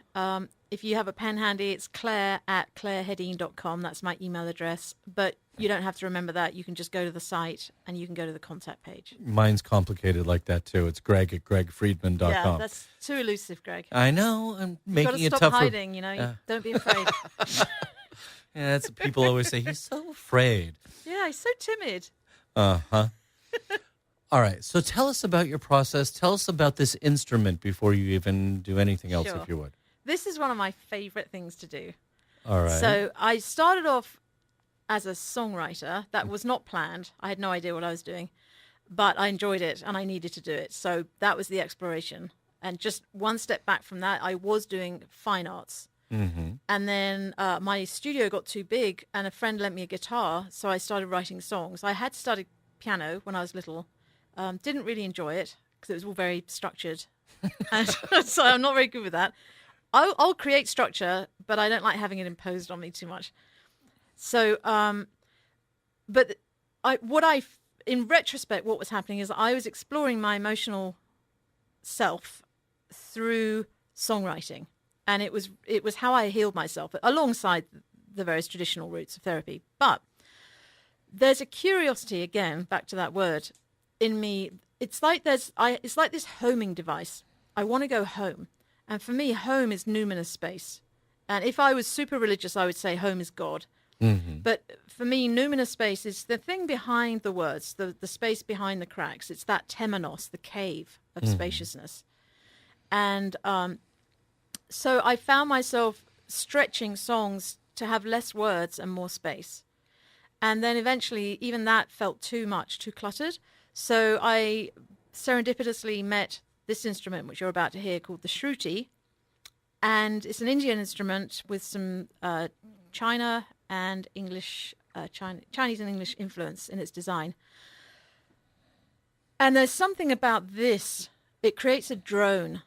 If you have a pen handy, it's clare@clarehedin.com. That's my email address. But you don't have to remember that. You can just go to the site and you can go to the contact page. Mine's complicated like that, too. It's Greg@gregfriedman.com. Yeah, that's too elusive, Greg. I know. I'm making You've it got to stop tougher. hiding, Don't be afraid. Yeah, that's what people always say. He's so afraid. Yeah, he's so timid. Uh-huh. All right. So tell us about your process. Tell us about this instrument before you even do anything else, Sure. if you would. This is one of my favorite things to do. All right. So I started off as a songwriter. That was not planned. I had no idea what I was doing, but I enjoyed it and I needed to do it. So that was the exploration. And just one step back from that, I was doing fine arts. Mm-hmm. And then my studio got too big and a friend lent me a guitar. So I started writing songs. I had studied piano when I was little. Didn't really enjoy it because it was all very structured. And so I'm not very good with that. I'll create structure, but I don't like having it imposed on me too much. So, but in retrospect, what was happening is I was exploring my emotional self through songwriting. And it was how I healed myself alongside the various traditional routes of therapy. But there's a curiosity, again, back to that word, in me. It's like this homing device. I want to go home. And for me, home is numinous space. And if I was super religious, I would say home is God. Mm-hmm. But for me, numinous space is the thing behind the words, the space behind the cracks. It's that temenos, the cave of spaciousness. And so I found myself stretching songs to have less words and more space. And then eventually, even that felt too much, too cluttered. So I serendipitously met this instrument, which you're about to hear, called the shruti. And it's an Indian instrument with some Chinese and English influence in its design. And there's something about this. It creates a drone.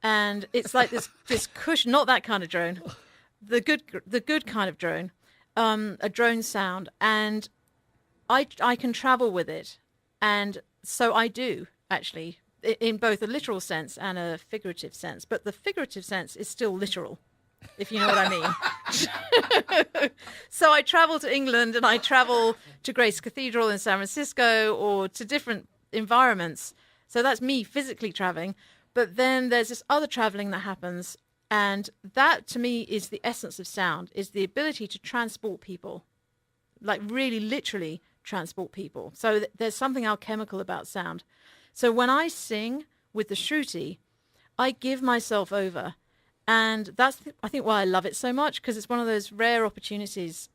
And it's like this cushion, not that kind of drone, the good kind of drone, a drone sound. And I can travel with it. And so I do, actually, in both a literal sense and a figurative sense. But the figurative sense is still literal, if you know what I mean. So I travel to England and I travel to Grace Cathedral in San Francisco or to different environments. So that's me physically traveling. But then there's this other traveling that happens. And that, to me, is the essence of sound, is the ability to transport people, like really literally transport people. So there's something alchemical about sound. So when I sing with the shruti, I give myself over. And that's, I think, why I love it so much, because it's one of those rare opportunities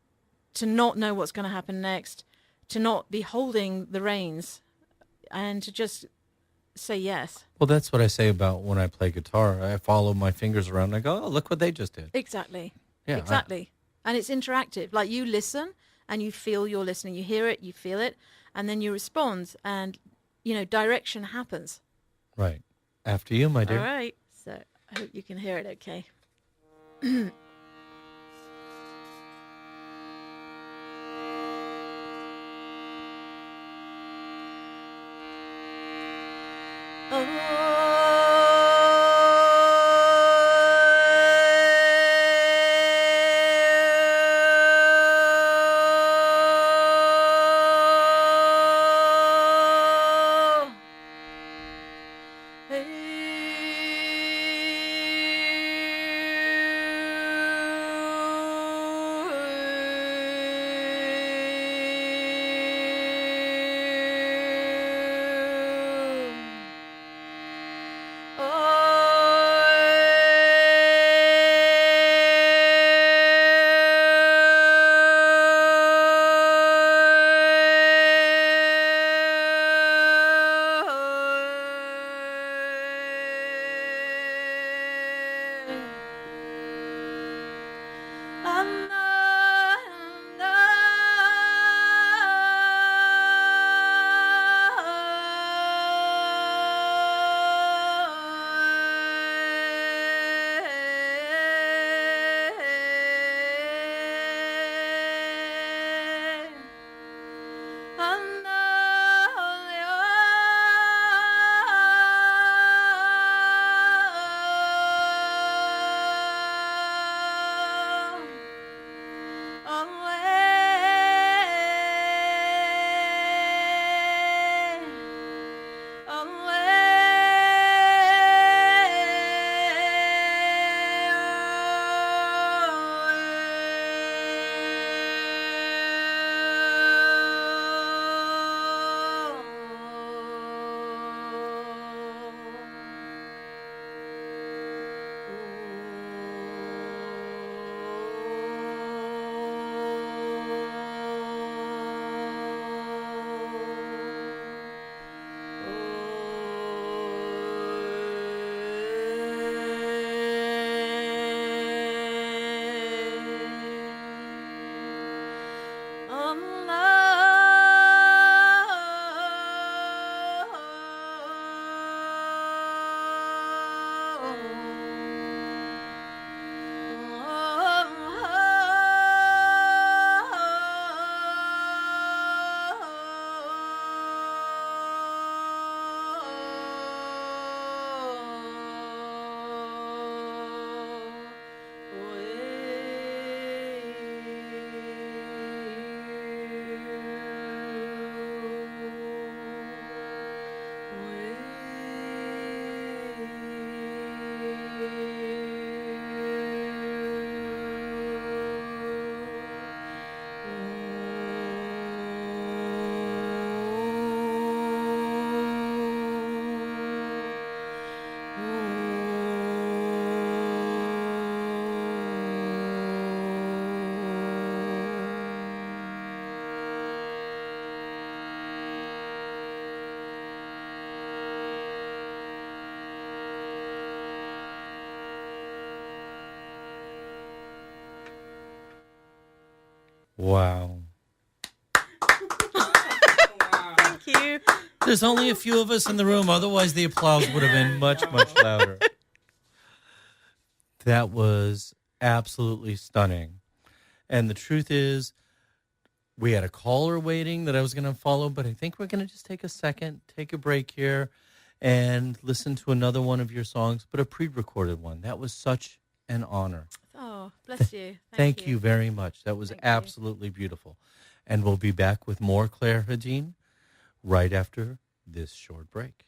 to not know what's going to happen next, to not be holding the reins, and to just say yes. Well, that's what I say about when I play guitar. I follow my fingers around and I go, oh, look what they just did. Exactly. Yeah, exactly. And it's interactive. Like, you listen and you feel you're listening. You hear it, you feel it, and then you respond. And, direction happens. Right. After you, my dear. All right. So I hope you can hear it okay. Wow. Thank you. There's only a few of us in the room. Otherwise, the applause would have been much, much louder. That was absolutely stunning. And the truth is, we had a caller waiting that I was going to follow, but I think we're going to just take a second, take a break here, and listen to another one of your songs, but a pre-recorded one. That was such an honor. Oh, bless you. Thank you very much. That was absolutely beautiful. And we'll be back with more Clare Hedin right after this short break.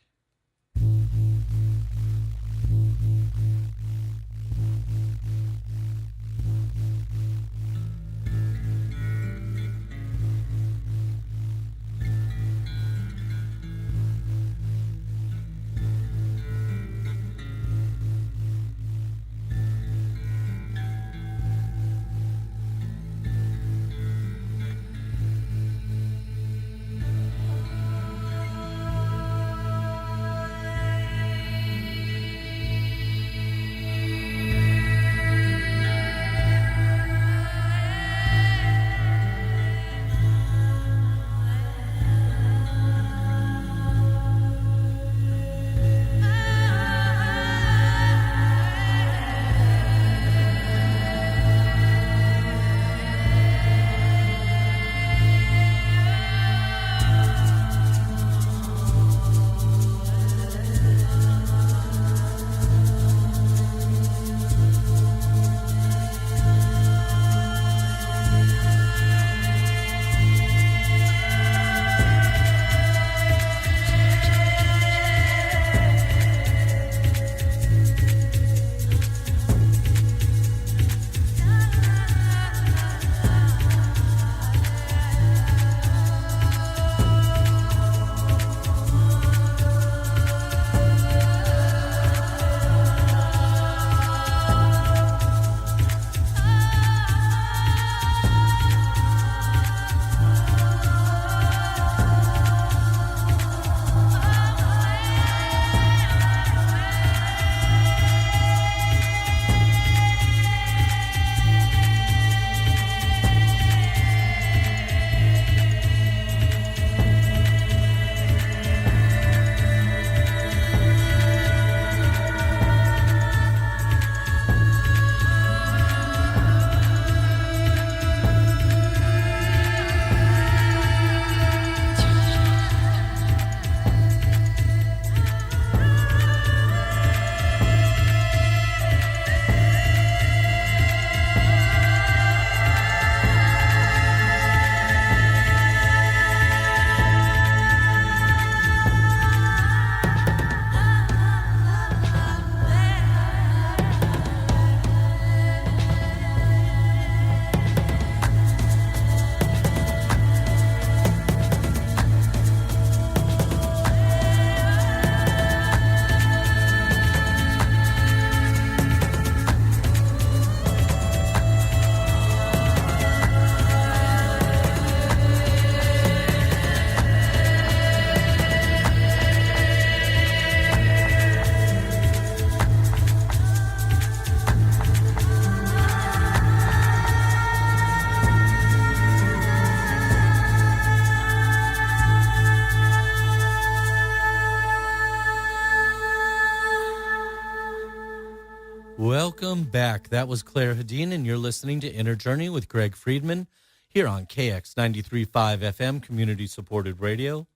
Welcome back. That was Clare Hedin, and you're listening to Inner Journey with Greg Friedman here on KX 93.5 FM, community-supported radio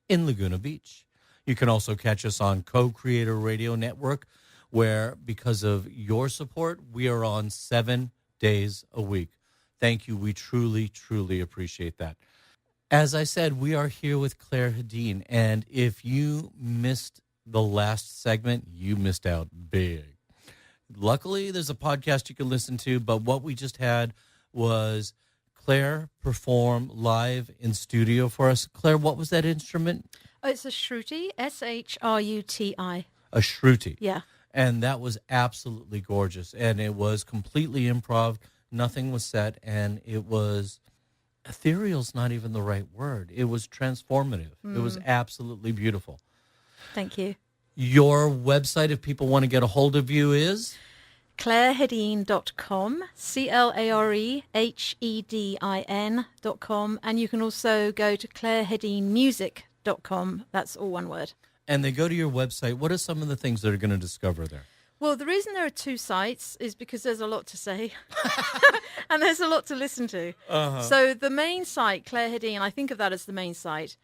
in Laguna Beach. You can also catch us on Co-Creator Radio Network, where, because of your support, we are on 7 days a week. Thank you. We truly, truly appreciate that. As I said, we are here with Clare Hedin, and if you missed the last segment, you missed out big. Luckily, there's a podcast you can listen to, but what we just had was Clare perform live in studio for us. Clare, what was that instrument? Oh, it's a shruti, S-H-R-U-T-I. A shruti. Yeah. And that was absolutely gorgeous, and it was completely improv. Nothing was set, and it was, ethereal's not even the right word. It was transformative. It was absolutely beautiful. Thank you. Your website, if people want to get a hold of you, is? ClareHedin.com, ClareHedin.com, and you can also go to ClareHedinMusic.com. That's all one word. And they go to your website. What are some of the things they're going to discover there? Well, the reason there are two sites is because there's a lot to say and there's a lot to listen to. So the main site, Clare Hedin, I think of that as the main site.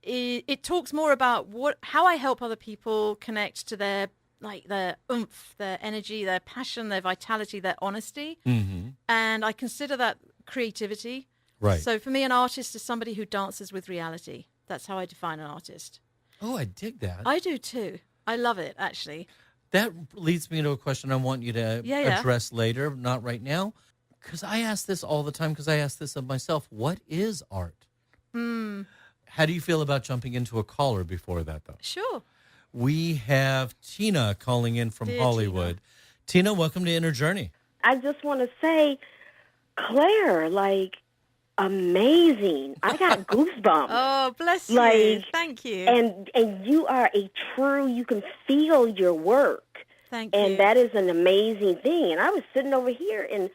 It talks more about how I help other people connect to their oomph, their energy, their passion, their vitality, their honesty. Mm-hmm. And I consider that creativity. Right. So for me, an artist is somebody who dances with reality. That's how I define an artist. Oh, I dig that. I do too. I love it, actually. That leads me to a question I want you to address later, not right now. Because I ask this all the time, because I ask this of myself. What is art? How do you feel about jumping into a caller before that, though? Sure. We have Tina calling in from Dear Hollywood. Tina, welcome to Inner Journey. I just want to say, Claire, amazing. I got goosebumps. Oh, bless you. Thank you. And you are you can feel your work. Thank you. And that is an amazing thing. And I was sitting over here in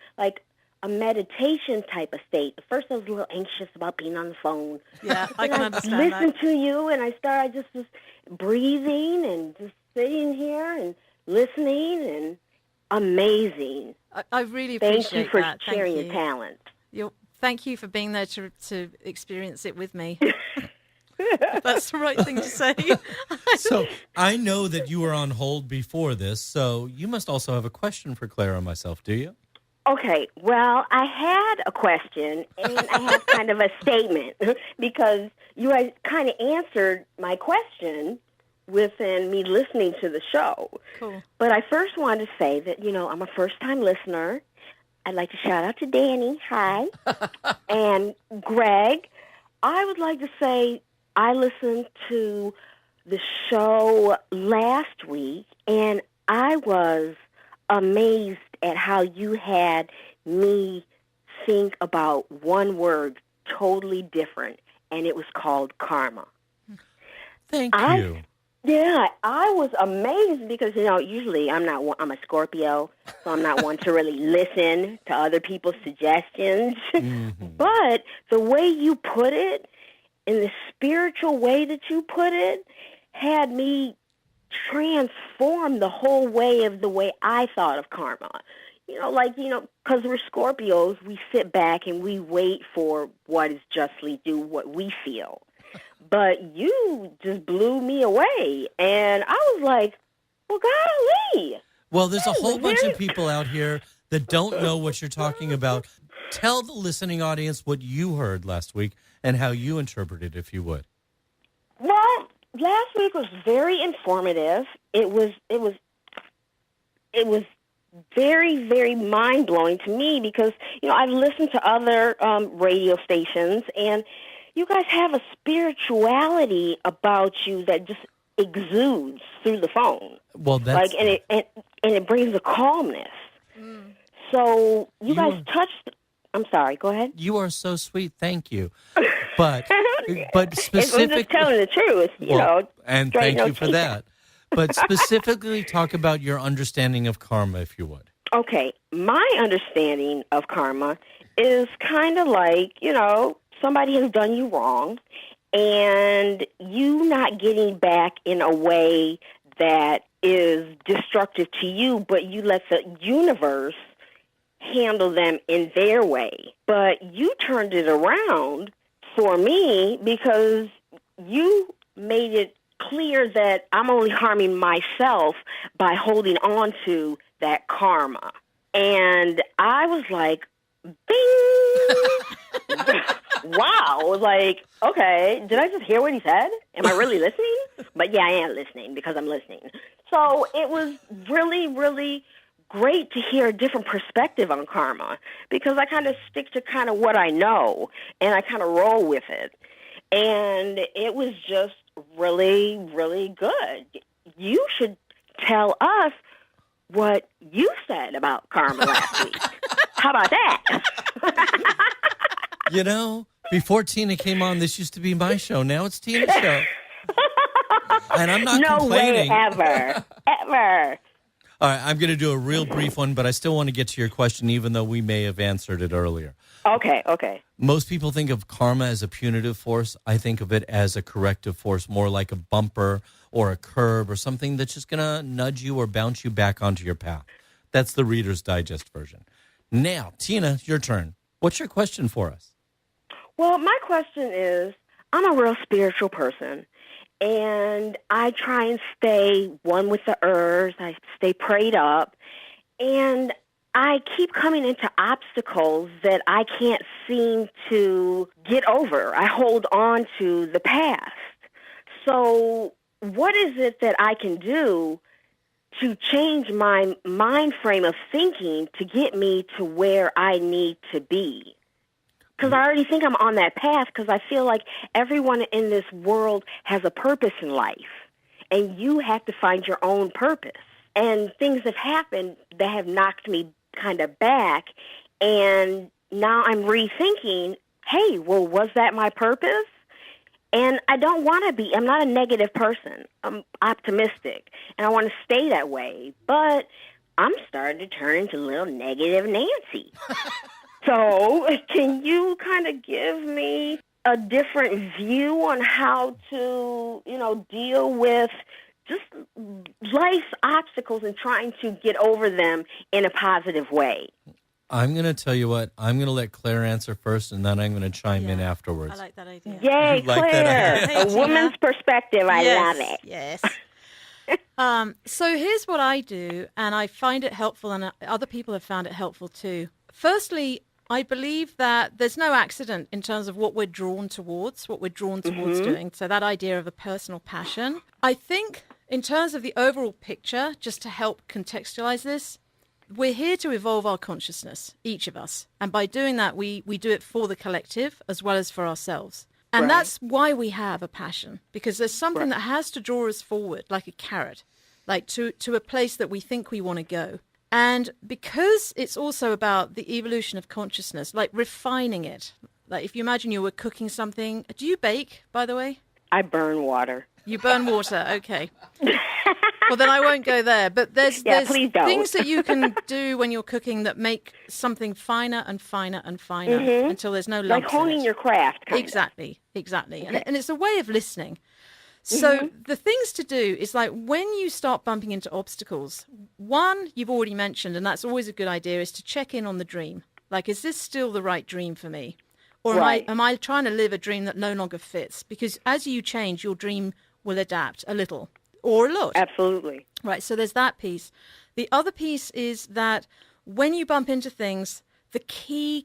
a meditation type of state. At first I was a little anxious about being on the phone. Yeah, I can understand that. Listen to you, and I just was breathing and just sitting here and listening, and amazing. I really appreciate that. Thank you for sharing your talent. Thank you for being there to experience it with me. That's the right thing to say. So I know that you were on hold before this, so you must also have a question for Claire and myself, do you? Okay, well, I had a question, and I have kind of a statement, because you guys kind of answered my question within me listening to the show. Cool. But I first wanted to say that, I'm a first-time listener. I'd like to shout out to Danny. Hi. And Greg. I would like to say I listened to the show last week, and I was amazed at how you had me think about one word totally different, and it was called karma. Thank you. Yeah, I was amazed because, usually I'm a Scorpio, so I'm not one to really listen to other people's suggestions. Mm-hmm. But the way you put it, in the spiritual way that you put it, had me transform the whole way of the way I thought of karma. Because we're Scorpios, we sit back and we wait for what is justly due, what we feel. But you just blew me away, and I was like, well, golly. Well, there's a whole bunch of people out here that don't know what you're talking about. Tell the listening audience what you heard last week and how you interpreted it, if you would. Well, last week was very informative. It was very, very mind-blowing to me because, I've listened to other radio stations, and you guys have a spirituality about you that just exudes through the phone. Well, that's and it brings a calmness. Mm. So you guys touched. I'm sorry. Go ahead. You are so sweet. Thank you. But specifically, I'm just telling the truth. And thank you for that. But specifically, talk about your understanding of karma, if you would. Okay, my understanding of karma is kind of like, somebody has done you wrong, and you not getting back in a way that is destructive to you, but you let the universe handle them in their way. But you turned it around for me because you made it clear that I'm only harming myself by holding on to that karma. And I was like, bing! Wow. Like, okay, did I just hear what he said? Am I really listening? But yeah, I am listening because I'm listening. So it was really, really great to hear a different perspective on karma because I kind of stick to kind of what I know and I kind of roll with it. And it was just really, really good. You should tell us what you said about karma last week. How about that? You know, before Tina came on, this used to be my show. Now it's Tina's show. And I'm not complaining. No way, ever. Ever. All right, I'm going to do a real brief one, but I still want to get to your question, even though we may have answered it earlier. Okay. Most people think of karma as a punitive force. I think of it as a corrective force, more like a bumper or a curb or something that's just going to nudge you or bounce you back onto your path. That's the Reader's Digest version. Now, Tina, your turn. What's your question for us? Well, my question is, I'm a real spiritual person, and I try and stay one with the earth. I stay prayed up, and I keep coming into obstacles that I can't seem to get over. I hold on to the past. So what is it that I can do to change my mind frame of thinking to get me to where I need to be? Because I already think I'm on that path because I feel like everyone in this world has a purpose in life, and you have to find your own purpose. And things have happened that have knocked me kind of back, and now I'm rethinking, hey, well, was that my purpose? And I don't want to be. I'm not a negative person. I'm optimistic, and I want to stay that way. But I'm starting to turn into little negative Nancy. So can you kind of give me a different view on how to, deal with just life's obstacles and trying to get over them in a positive way? I'm going to tell you what. I'm going to let Claire answer first, and then I'm going to chime in I afterwards. like that idea. Yay, Like that Claire! A woman's perspective. I love it. Yes. So here's what I do, and I find it helpful, and other people have found it helpful too. Firstly, I believe that there's no accident in terms of what we're drawn towards doing. So that idea of a personal passion. I think in terms of the overall picture, just to help contextualize this, we're here to evolve our consciousness, each of us. And by doing that, we do it for the collective as well as for ourselves. And that's why we have a passion, because there's something that has to draw us forward, like a carrot, like to a place that we think we want to go. And because it's also about the evolution of consciousness, like refining it. Like if you imagine you were cooking something. Do you bake, by the way? I burn water. You burn water, okay. Well, then I won't go there. But there's please don't. things that you can do when you're cooking that make something finer and finer and finer until there's no lumps Like honing in it. your craft. Exactly. Okay. And it's a way of listening. So the things to do is like when you start bumping into obstacles, one you've already mentioned, and that's always a good idea, is to check in on the dream. Like, is this still the right dream for me? Or am I trying to live a dream that no longer fits? Because as you change, your dream will adapt a little or a lot. Absolutely. Right. So there's that piece. The other piece is that when you bump into things, the key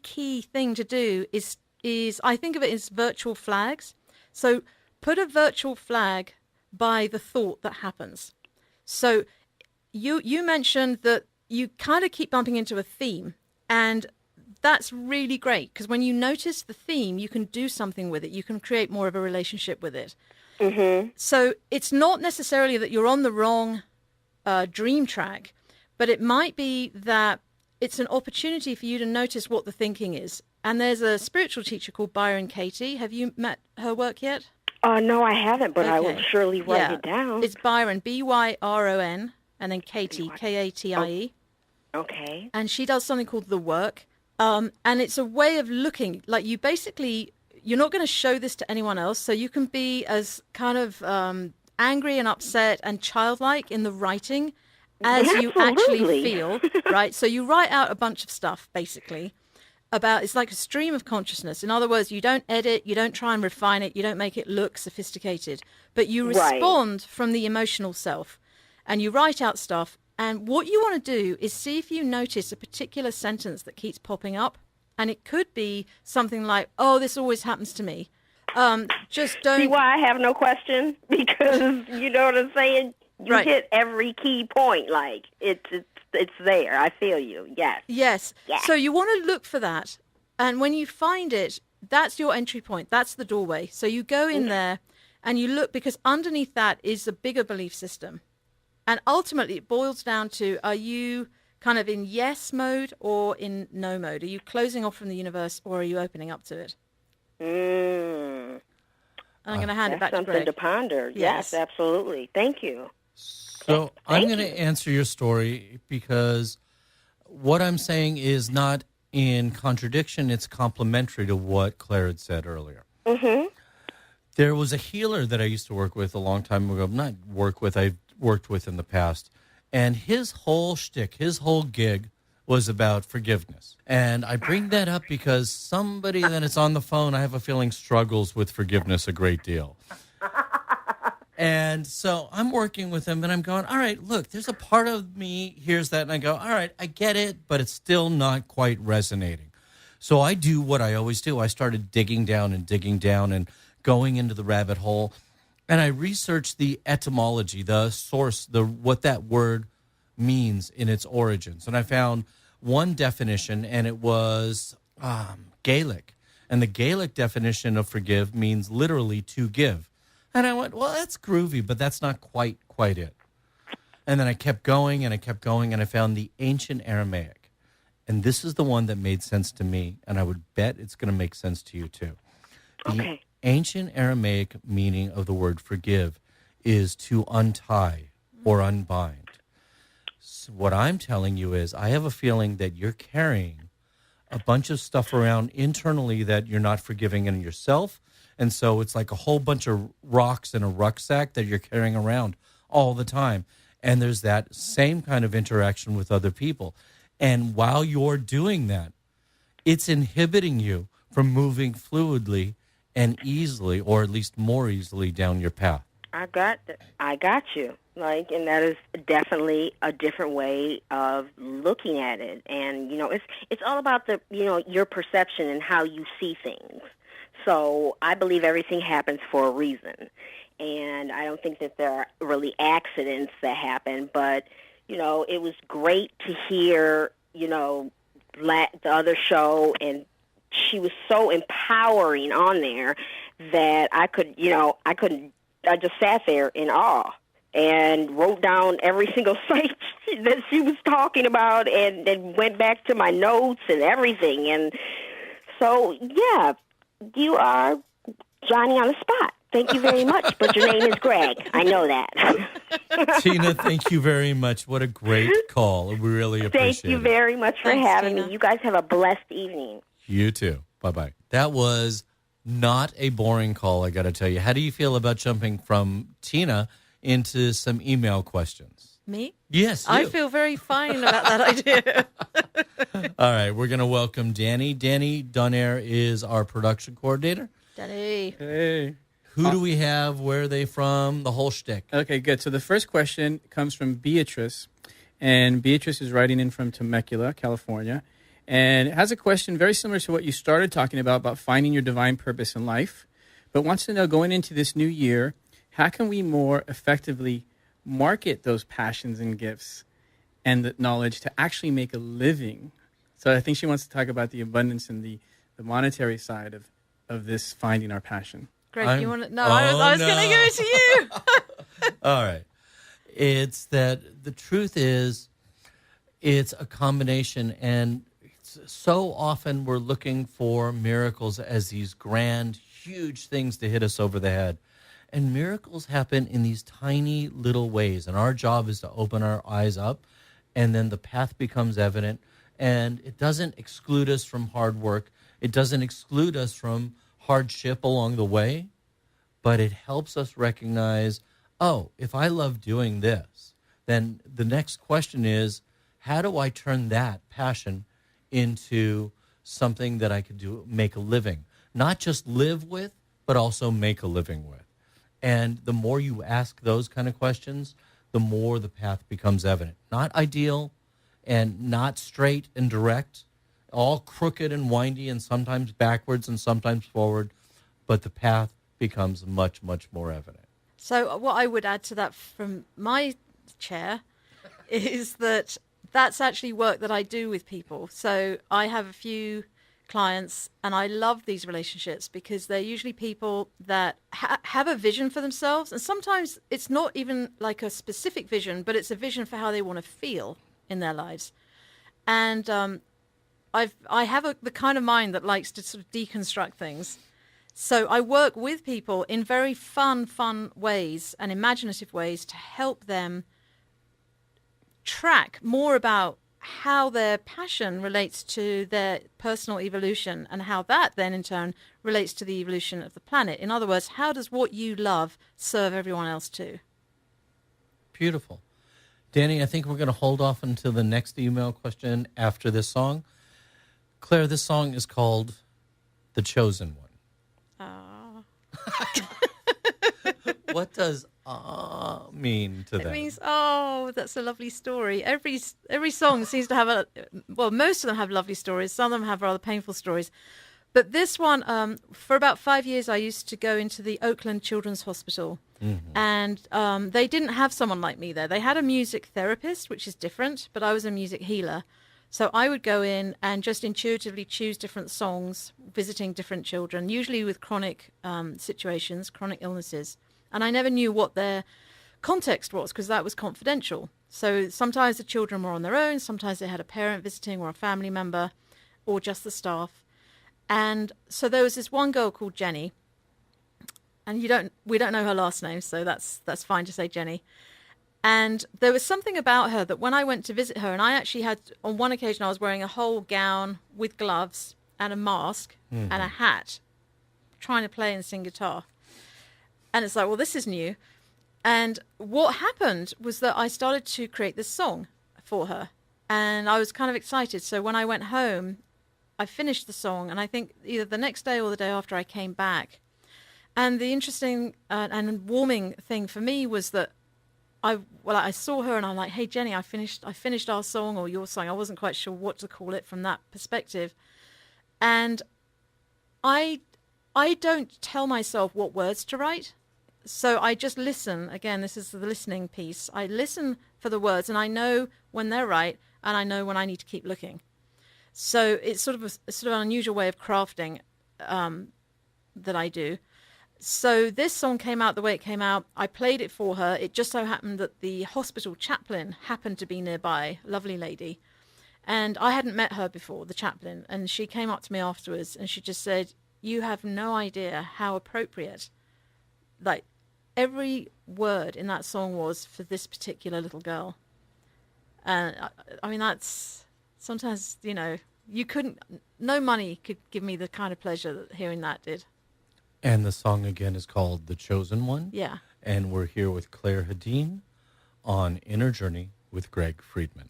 thing to do is I think of it as virtual flags. So put a virtual flag by the thought that happens. So you mentioned that you kind of keep bumping into a theme, and that's really great because when you notice the theme, you can do something with it. You can create more of a relationship with it. So it's not necessarily that you're on the wrong dream track, but it might be that it's an opportunity for you to notice what the thinking is. And there's a spiritual teacher called Byron Katie. Have you met her work yet? No, I haven't, but I will surely write it down. It's Byron, Byron, and then Katie, Katie. Okay. And she does something called The Work. And it's a way of looking, like you're not going to show this to anyone else. So you can be as kind of angry and upset and childlike in the writing as you actually Absolutely. feel, right? So you write out a bunch of stuff, basically, about, it's like a stream of consciousness. In other words, you don't edit, you don't try and refine it, you don't make it look sophisticated, but you Right. respond from the emotional self and you write out stuff. And what you want to do is see if you notice a particular sentence that keeps popping up. And it could be something like, oh, this always happens to me. Just don't. See why I have no question? Because you know what I'm saying? You Right. hit every key point. Like, it's there. I feel you. Yes. Yes. Yeah. So you want to look for that. And when you find it, that's your entry point. That's the doorway. So you go in there and you look, because underneath that is a bigger belief system. And ultimately it boils down to, are you kind of in yes mode or in no mode? Are you closing off from the universe or are you opening up to it? Mm. And I'm going to hand it That's back to something Greg. to ponder. Yes, absolutely. Thank you. So I'm Thank going to answer your story because what I'm saying is not in contradiction. It's complementary to what Claire had said earlier. Mm-hmm. There was a healer that I used to work with a long time ago. Not work with, I've worked with in the past. And his whole shtick, his whole gig was about forgiveness. And I bring that up because somebody that is on the phone, I have a feeling, struggles with forgiveness a great deal. And so I'm working with him and I'm going, all right, look, there's a part of me hears that and I go, all right, I get it, but it's still not quite resonating. So I do what I always do. I started digging down and going into the rabbit hole. And I researched the etymology, the source, what that word means in its origins. And I found one definition, and it was Gaelic. And the Gaelic definition of forgive means literally to give. And I went, well, that's groovy, but that's not quite it. And then I kept going, and I found the ancient Aramaic. And this is the one that made sense to me, and I would bet it's going to make sense to you too. Okay. Ancient Aramaic meaning of the word forgive is to untie or unbind. So what I'm telling you is I have a feeling that you're carrying a bunch of stuff around internally that you're not forgiving in yourself. And so it's like a whole bunch of rocks in a rucksack that you're carrying around all the time. And there's that same kind of interaction with other people. And while you're doing that, it's inhibiting you from moving fluidly and easily, or at least more easily, down your path. I got you. Like, and that is definitely a different way of looking at it. And you know, it's all about your perception and how you see things. So I believe everything happens for a reason, and I don't think that there are really accidents that happen. But you know, it was great to hear the other show, and she was so empowering on there that I just sat there in awe and wrote down every single site that she was talking about and then went back to my notes and everything. And so, yeah, you are Johnny on the spot. Thank you very much, but your name is Greg. I know that. Tina, thank you very much. What a great call. We really appreciate it. Thank you very much for Thanks, having Tina. me. You guys have a blessed evening. You too. Bye-bye. That was not a boring call, I got to tell you. How do you feel about jumping from Tina into some email questions? Me? Yes, I you. feel very fine about that idea. All right, we're going to welcome Danny. Danny Donaire is our production coordinator. Daddy. Hey. Who do we have? Where are they from? The whole shtick. Okay, good. So the first question comes from Beatrice, and Beatrice is writing in from Temecula, California, and it has a question very similar to what you started talking about finding your divine purpose in life, but wants to know, going into this new year, how can we more effectively market those passions and gifts and the knowledge to actually make a living? So I think she wants to talk about the abundance and the monetary side of this finding our passion. Greg, you want to? No, Oh, I was going to no. give it to you. All right. It's that the truth is it's a combination, and so often we're looking for miracles as these grand, huge things to hit us over the head. And miracles happen in these tiny little ways, and our job is to open our eyes up, and then the path becomes evident, and it doesn't exclude us from hard work. It doesn't exclude us from hardship along the way, but it helps us recognize oh, if I love doing this, then the next question is, how do I turn that passion into something that I could do, make a living, not just live with, but also make a living with? And the more you ask those kind of questions, the more the path becomes evident. Not ideal and not straight and direct, all crooked and windy and sometimes backwards and sometimes forward, but the path becomes much, much more evident. So what I would add to that from my chair is that that's actually work that I do with people. So I have a few clients and I love these relationships because they're usually people that have a vision for themselves. And sometimes it's not even like a specific vision, but it's a vision for how they want to feel in their lives. And I have the kind of mind that likes to sort of deconstruct things. So I work with people in very fun ways and imaginative ways to help them track more about how their passion relates to their personal evolution and how that then in turn relates to the evolution of the planet. In other words, how does what you love serve everyone else too? Beautiful. Danny, I think we're going to hold off until the next email question after this song. Claire, this song is called The Chosen One. What does mean to them? It means, oh, that's a lovely story. Every song seems to have most of them have lovely stories. Some of them have rather painful stories. But this one, for about 5 years, I used to go into the Oakland Children's Hospital. Mm-hmm. And they didn't have someone like me there. They had a music therapist, which is different, but I was a music healer. So I would go in and just intuitively choose different songs, visiting different children, usually with chronic situations, chronic illnesses. And I never knew what their context was because that was confidential. So sometimes the children were on their own. Sometimes they had a parent visiting or a family member or just the staff. And so there was this one girl called Jenny. And we don't know her last name, so that's fine to say Jenny. And there was something about her that when I went to visit her, and I actually had, on one occasion, I was wearing a whole gown with gloves and a mask and a hat, trying to play and sing guitar. And it's like, well, this is new. And what happened was that I started to create this song for her. And I was kind of excited. So when I went home, I finished the song. And I think either the next day or the day after I came back. And the interesting and warming thing for me was that I saw her and I'm like, hey, Jenny, I finished our song or your song. I wasn't quite sure what to call it from that perspective. And I don't tell myself what words to write. So I just listen. Again, this is the listening piece. I listen for the words and I know when they're right and I know when I need to keep looking. So it's sort of an unusual way of crafting that I do. So this song came out the way it came out. I played it for her. It just so happened that the hospital chaplain happened to be nearby, lovely lady. And I hadn't met her before, the chaplain. And she came up to me afterwards and she just said, you have no idea how appropriate, like, every word in that song was for this particular little girl. And I mean, that's sometimes, no money could give me the kind of pleasure that hearing that did. And the song again is called The Chosen One. Yeah. And we're here with Clare Hedin on Inner Journey with Greg Friedman.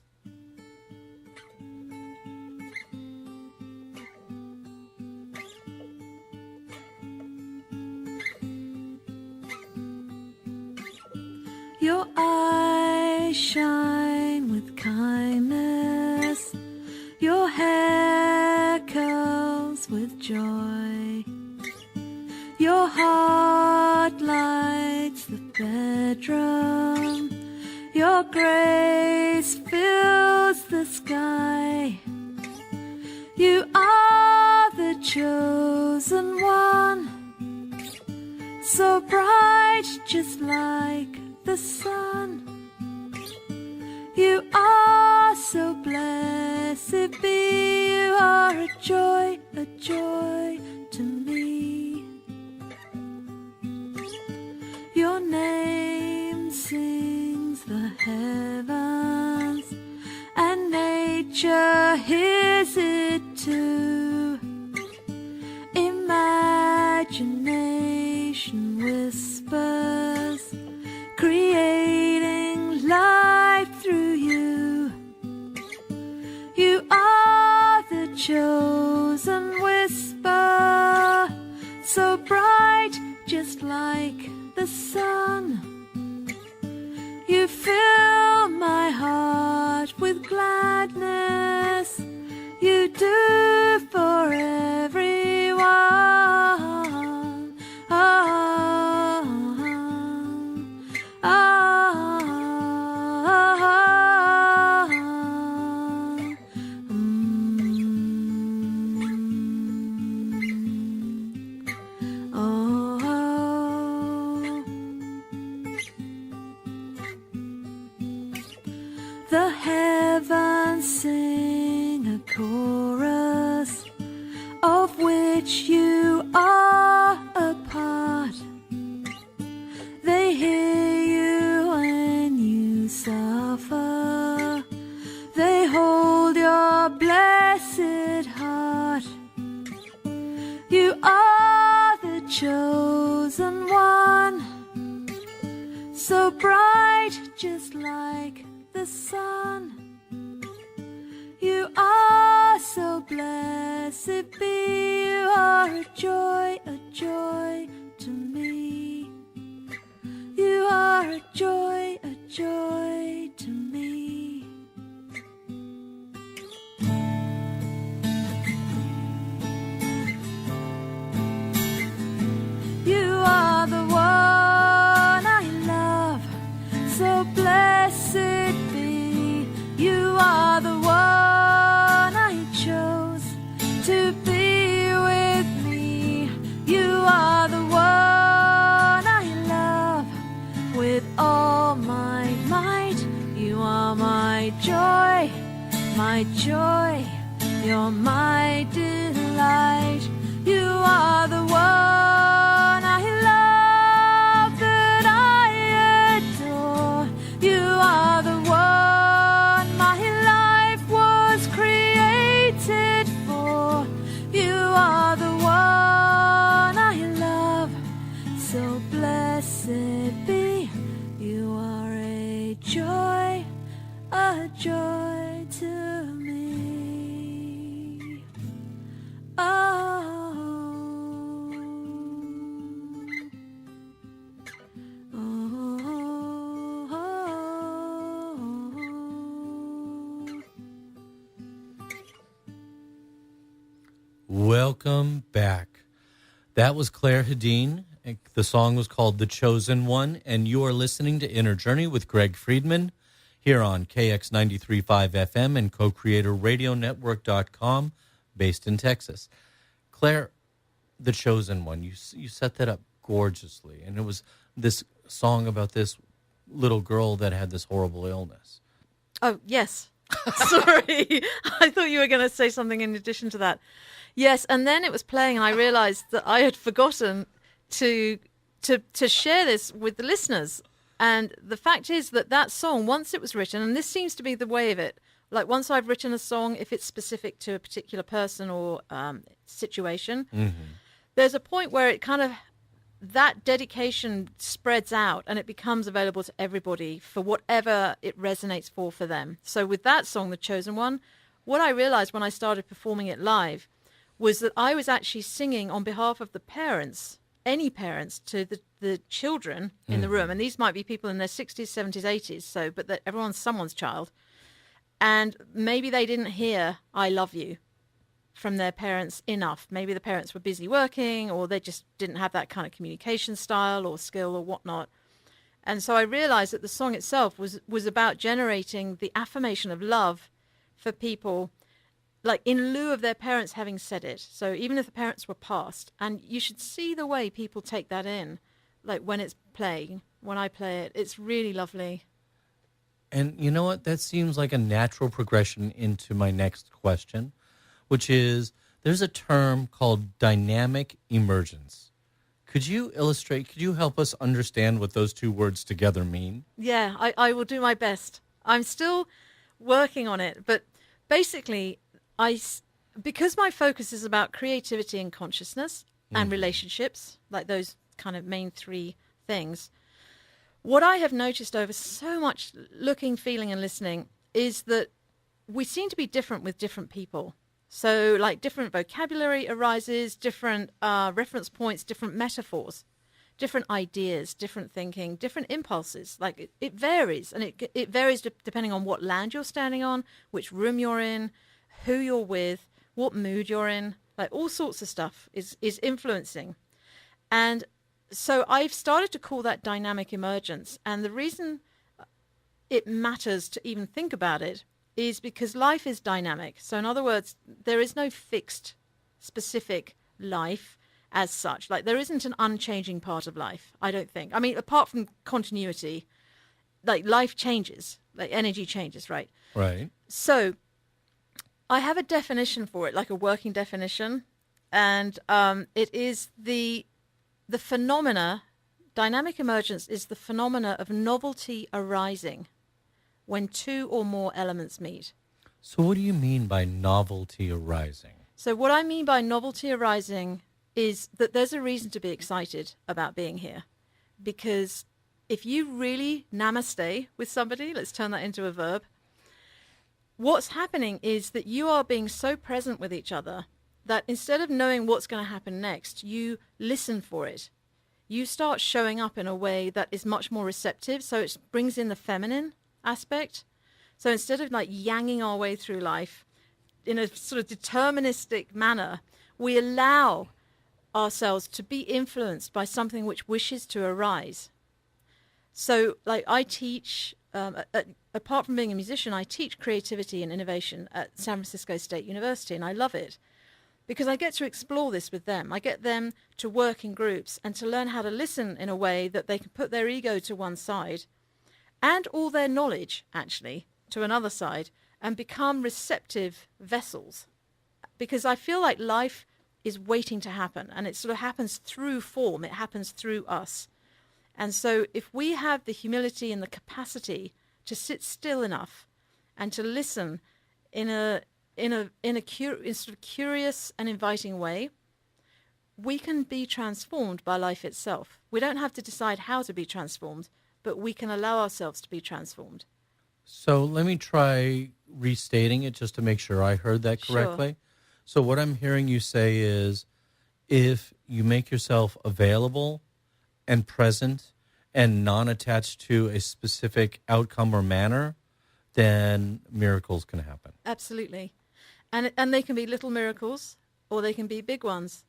Your eyes shine with kindness, your hair curls with joy. Your heart lights the bedroom, your grace fills the sky. You are the chosen one, so bright just like the sun. You are so blessed be, you are a joy to me. Your name sings the heavens, and nature hears it too. Imagination whispers, chosen whisper, so bright, just like the sun. You fill my heart with gladness, you do for everyone. The heavens sing a chorus of which you are a part. They hear you when you suffer. They hold your blessed heart. You are the chosen one, so bright, just like the sun. You are so blessed be. You are a joy to me. You are a joy to me. You are the one I love, so blessed be. You are the one I chose to be with me. You are the one I love with all my might. You are my joy, you're my delight. You are the one I love, that I adore. You are the one my life was created for. You are the one I love, so blessed be. You are a joy to me. Welcome back. That was Clare Hedin. The song was called The Chosen One, and you are listening to Inner Journey with Greg Friedman here on KX 93.5 FM and co-creatorradionetwork.com, based in Texas. Claire, The Chosen One, you set that up gorgeously, and it was this song about this little girl that had this horrible illness. Oh, yes. Sorry. I thought you were going to say something in addition to that. Yes, and then it was playing, and I realized that I had forgotten to share this with the listeners. And the fact is that song, once it was written, and this seems to be the way of it, like once I've written a song, if it's specific to a particular person or situation, there's a point where it kind of, that dedication spreads out and it becomes available to everybody for whatever it resonates for them. So with that song, The Chosen One, what I realized when I started performing it live was that I was actually singing on behalf of the parents, any parents, to the children in the room. And these might be people in their 60s, 70s, 80s, so, but that everyone's someone's child. And maybe they didn't hear I love you from their parents enough. Maybe the parents were busy working, or they just didn't have that kind of communication style or skill or whatnot. And so I realized that the song itself was about generating the affirmation of love for people, like in lieu of their parents having said it. So even if the parents were passed, and you should see the way people take that in, like when it's playing, when I play it, it's really lovely. And you know what? That seems like a natural progression into my next question, which is there's a term called dynamic emergence. Could you help us understand what those two words together mean? Yeah, I will do my best. I'm still working on it, but basically, because my focus is about creativity and consciousness and relationships, like those kind of main three things, what I have noticed over so much looking, feeling, and listening is that we seem to be different with different people. So like different vocabulary arises, different reference points, different metaphors, different ideas, different thinking, different impulses. Like it varies, and it varies depending on what land you're standing on, which room you're in, who you're with, what mood you're in. Like all sorts of stuff is influencing. And so I've started to call that dynamic emergence. And the reason it matters to even think about it is because life is dynamic. So in other words, there is no fixed, specific life as such. Like there isn't an unchanging part of life, I don't think. I mean, apart from continuity, like life changes, like energy changes, right? Right. So I have a definition for it, like a working definition. And it is the phenomena, dynamic emergence is the phenomena of novelty arising when two or more elements meet. So what do you mean by novelty arising? So what I mean by novelty arising is that there's a reason to be excited about being here. Because if you really namaste with somebody, let's turn that into a verb, what's happening is that you are being so present with each other that instead of knowing what's going to happen next, you listen for it. You start showing up in a way that is much more receptive, so it brings in the feminine aspect. So instead of like yanging our way through life in a sort of deterministic manner, we allow ourselves to be influenced by something which wishes to arise. So like I teach, apart from being a musician, I teach creativity and innovation at San Francisco State University, and I love it because I get to explore this with them. I get them to work in groups and to learn how to listen in a way that they can put their ego to one side and all their knowledge, actually, to another side, and become receptive vessels. Because I feel like life is waiting to happen, and it sort of happens through form. It happens through us. And so if we have the humility and the capacity to sit still enough and to listen in a sort of curious and inviting way, we can be transformed by life itself. We don't have to decide how to be transformed, but we can allow ourselves to be transformed. So let me try restating it just to make sure I heard that correctly. Sure. So what I'm hearing you say is if you make yourself available and present and non-attached to a specific outcome or manner, then miracles can happen. Absolutely. And they can be little miracles or they can be big ones.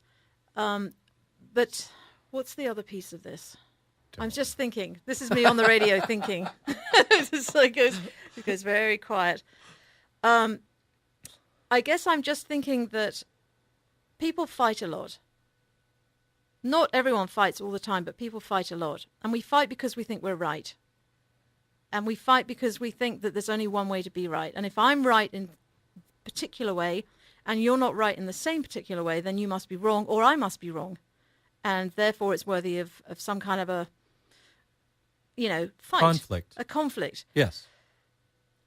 But what's the other piece of this? I'm just thinking. This is me on the radio thinking. It's like it goes very quiet. I guess I'm just thinking that people fight a lot. Not everyone fights all the time, but people fight a lot. And we fight because we think we're right. And we fight because we think that there's only one way to be right. And if I'm right in a particular way and you're not right in the same particular way, then you must be wrong or I must be wrong. And therefore it's worthy of some kind of a, fight. Conflict. A conflict. Yes.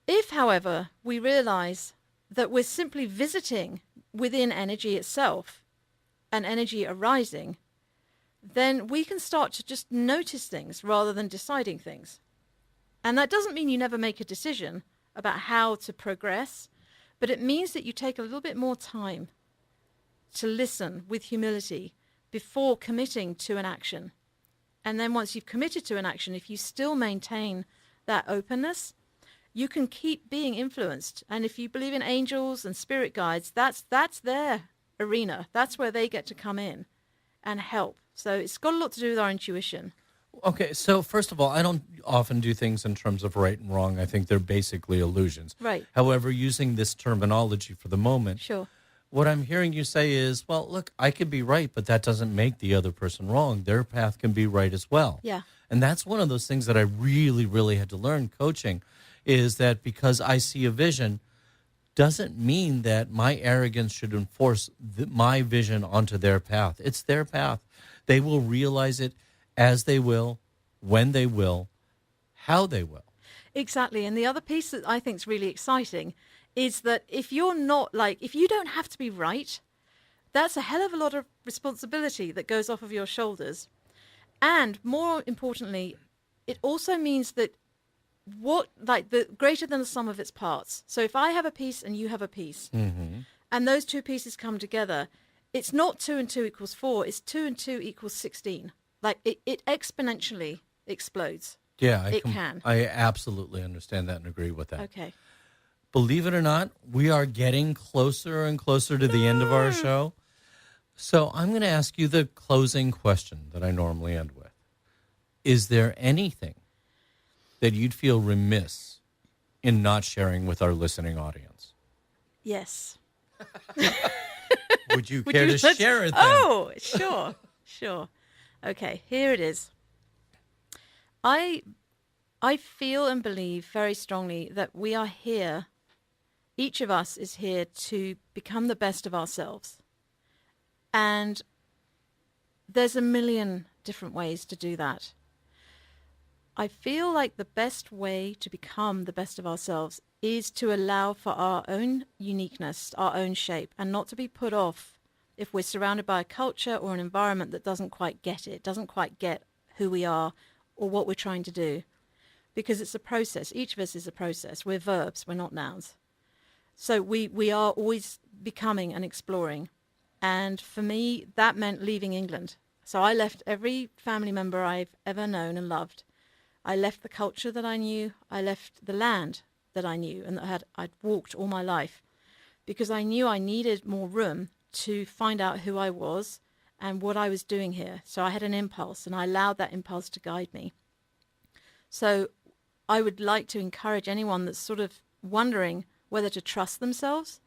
If, however, we realize that we're simply visiting within energy itself and energy arising, then we can start to just notice things rather than deciding things. And that doesn't mean you never make a decision about how to progress, but it means that you take a little bit more time to listen with humility before committing to an action. And then once you've committed to an action, if you still maintain that openness, you can keep being influenced. And if you believe in angels and spirit guides, that's their arena. That's where they get to come in and help. So it's got a lot to do with our intuition. Okay, so first of all, I don't often do things in terms of right and wrong. I think they're basically illusions. Right. However, using this terminology for the moment, Sure. what I'm hearing you say is, well, look, I could be right, but that doesn't make the other person wrong. Their path can be right as well. Yeah. And that's one of those things that I really, really had to learn coaching, is that because I see a vision doesn't mean that my arrogance should enforce my vision onto their path. It's their path. They will realize it as they will, when they will, how they will. Exactly. And the other piece that I think is really exciting is that if you don't have to be right, that's a hell of a lot of responsibility that goes off of your shoulders. And more importantly, it also means that the greater than the sum of its parts. So if I have a piece and you have a piece, and those two pieces come together, it's not 2 and 2 equals 4. It's 2 and 2 equals 16. Like it exponentially explodes. Yeah, It can. I absolutely understand that and agree with that. Okay. Believe it or not, we are getting closer and closer to the end of our show. So I'm going to ask you the closing question that I normally end with. Is there anything that you'd feel remiss in not sharing with our listening audience? Yes. Would you care to share it then? Oh, sure, sure. Okay, here it is. I feel and believe very strongly that we are here, each of us is here to become the best of ourselves. And there's a million different ways to do that. I feel like the best way to become the best of ourselves is to allow for our own uniqueness, our own shape, and not to be put off if we're surrounded by a culture or an environment that doesn't quite get it, doesn't quite get who we are or what we're trying to do. Because it's a process. Each of us is a process. We're verbs, we're not nouns. So we are always becoming and exploring. And for me, that meant leaving England. So I left every family member I've ever known and loved. I left the culture that I knew. I left the land that I knew and that I'd walked all my life, because I knew I needed more room to find out who I was and what I was doing here. So I had an impulse, and I allowed that impulse to guide me. So I would like to encourage anyone that's sort of wondering whether to trust themselves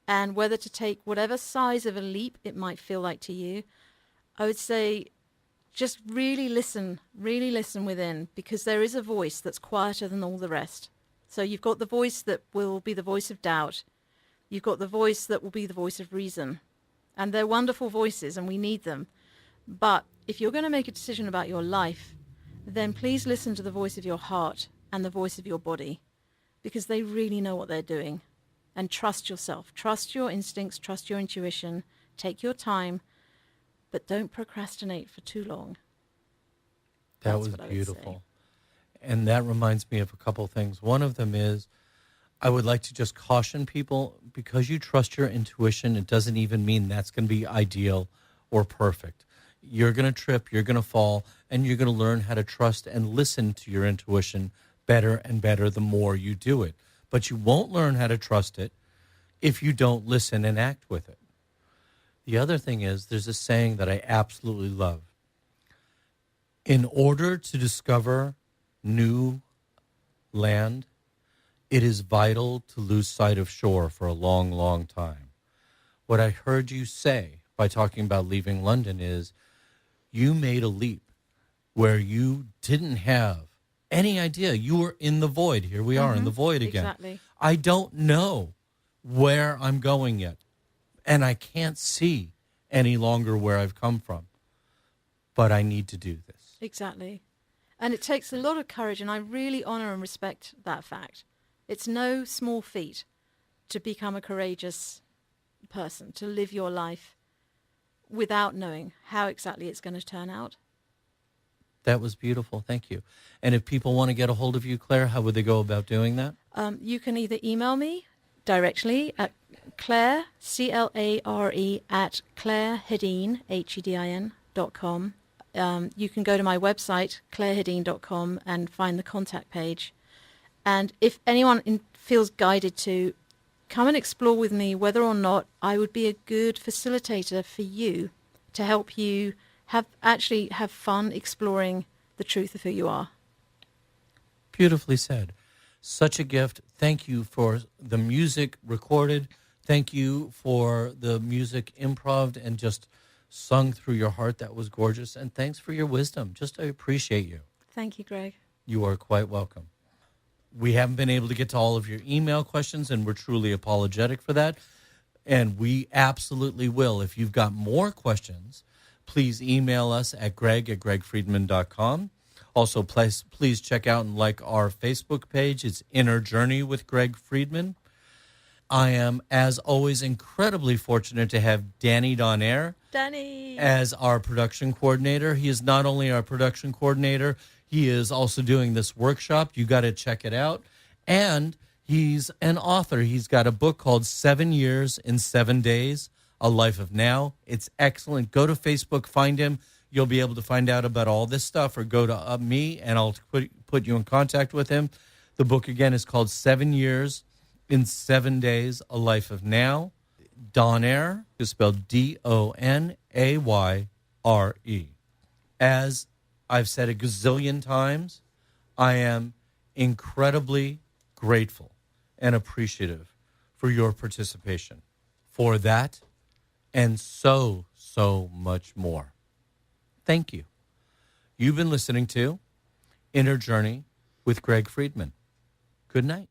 and whether to take whatever size of a leap it might feel like to you. I would say just really listen within, because there is a voice that's quieter than all the rest. So you've got the voice that will be the voice of doubt. You've got the voice that will be the voice of reason. And they're wonderful voices, and we need them. But if you're going to make a decision about your life, then please listen to the voice of your heart and the voice of your body, because they really know what they're doing. And trust yourself. Trust your instincts. Trust your intuition. Take your time, but don't procrastinate for too long. That That's was what I would beautiful. say. And that reminds me of a couple things. One of them is I would like to just caution people, because you trust your intuition, it doesn't even mean that's going to be ideal or perfect. You're going to trip, you're going to fall, and you're going to learn how to trust and listen to your intuition better and better the more you do it. But you won't learn how to trust it if you don't listen and act with it. The other thing is, there's a saying that I absolutely love. In order to discover new land, it is vital to lose sight of shore for a long, long time. What I heard you say by talking about leaving London is you made a leap where you didn't have any idea. You were in the void. Here we are in the void again. Exactly. I don't know where I'm going yet, and I can't see any longer where I've come from, but I need to do this. Exactly. And it takes a lot of courage, and I really honor and respect that fact. It's no small feat to become a courageous person, to live your life without knowing how exactly it's going to turn out. That was beautiful. Thank you. And if people want to get a hold of you, Claire, how would they go about doing that? You can either email me directly at Clare, C-L-A-R-E, at Clare Hedin, Hedin.com. You can go to my website, clarehedin.com, and find the contact page. And if anyone feels guided to come and explore with me whether or not I would be a good facilitator for you to help you have fun exploring the truth of who you are. Beautifully said. Such a gift. Thank you for the music recorded. Thank you for the music improv and just sung through your heart. That was gorgeous. And thanks for your wisdom. Just I appreciate you. Thank you, Greg. You are quite welcome. We haven't been able to get to all of your email questions, and we're truly apologetic for that. And we absolutely will. If you've got more questions, please email us at greg@gregfriedman.com. Also, please check out and like our Facebook page. It's Inner Journey with Greg Friedman. I am, as always, incredibly fortunate to have Danny Donaire as our production coordinator. He is not only our production coordinator, he is also doing this workshop. You got to check it out. And He's an author. He's got a book called 7 Years in 7 Days, A Life of Now. It's excellent. Go to Facebook, find him. You'll be able to find out about all this stuff, or go to me, and I'll put you in contact with him. The book, again, is called 7 Years in 7 Days, A Life of Now. Donaire is spelled Donayre. As I've said a gazillion times, I am incredibly grateful and appreciative for your participation. For that and so much more. Thank you. You've been listening to Inner Journey with Greg Friedman. Good night.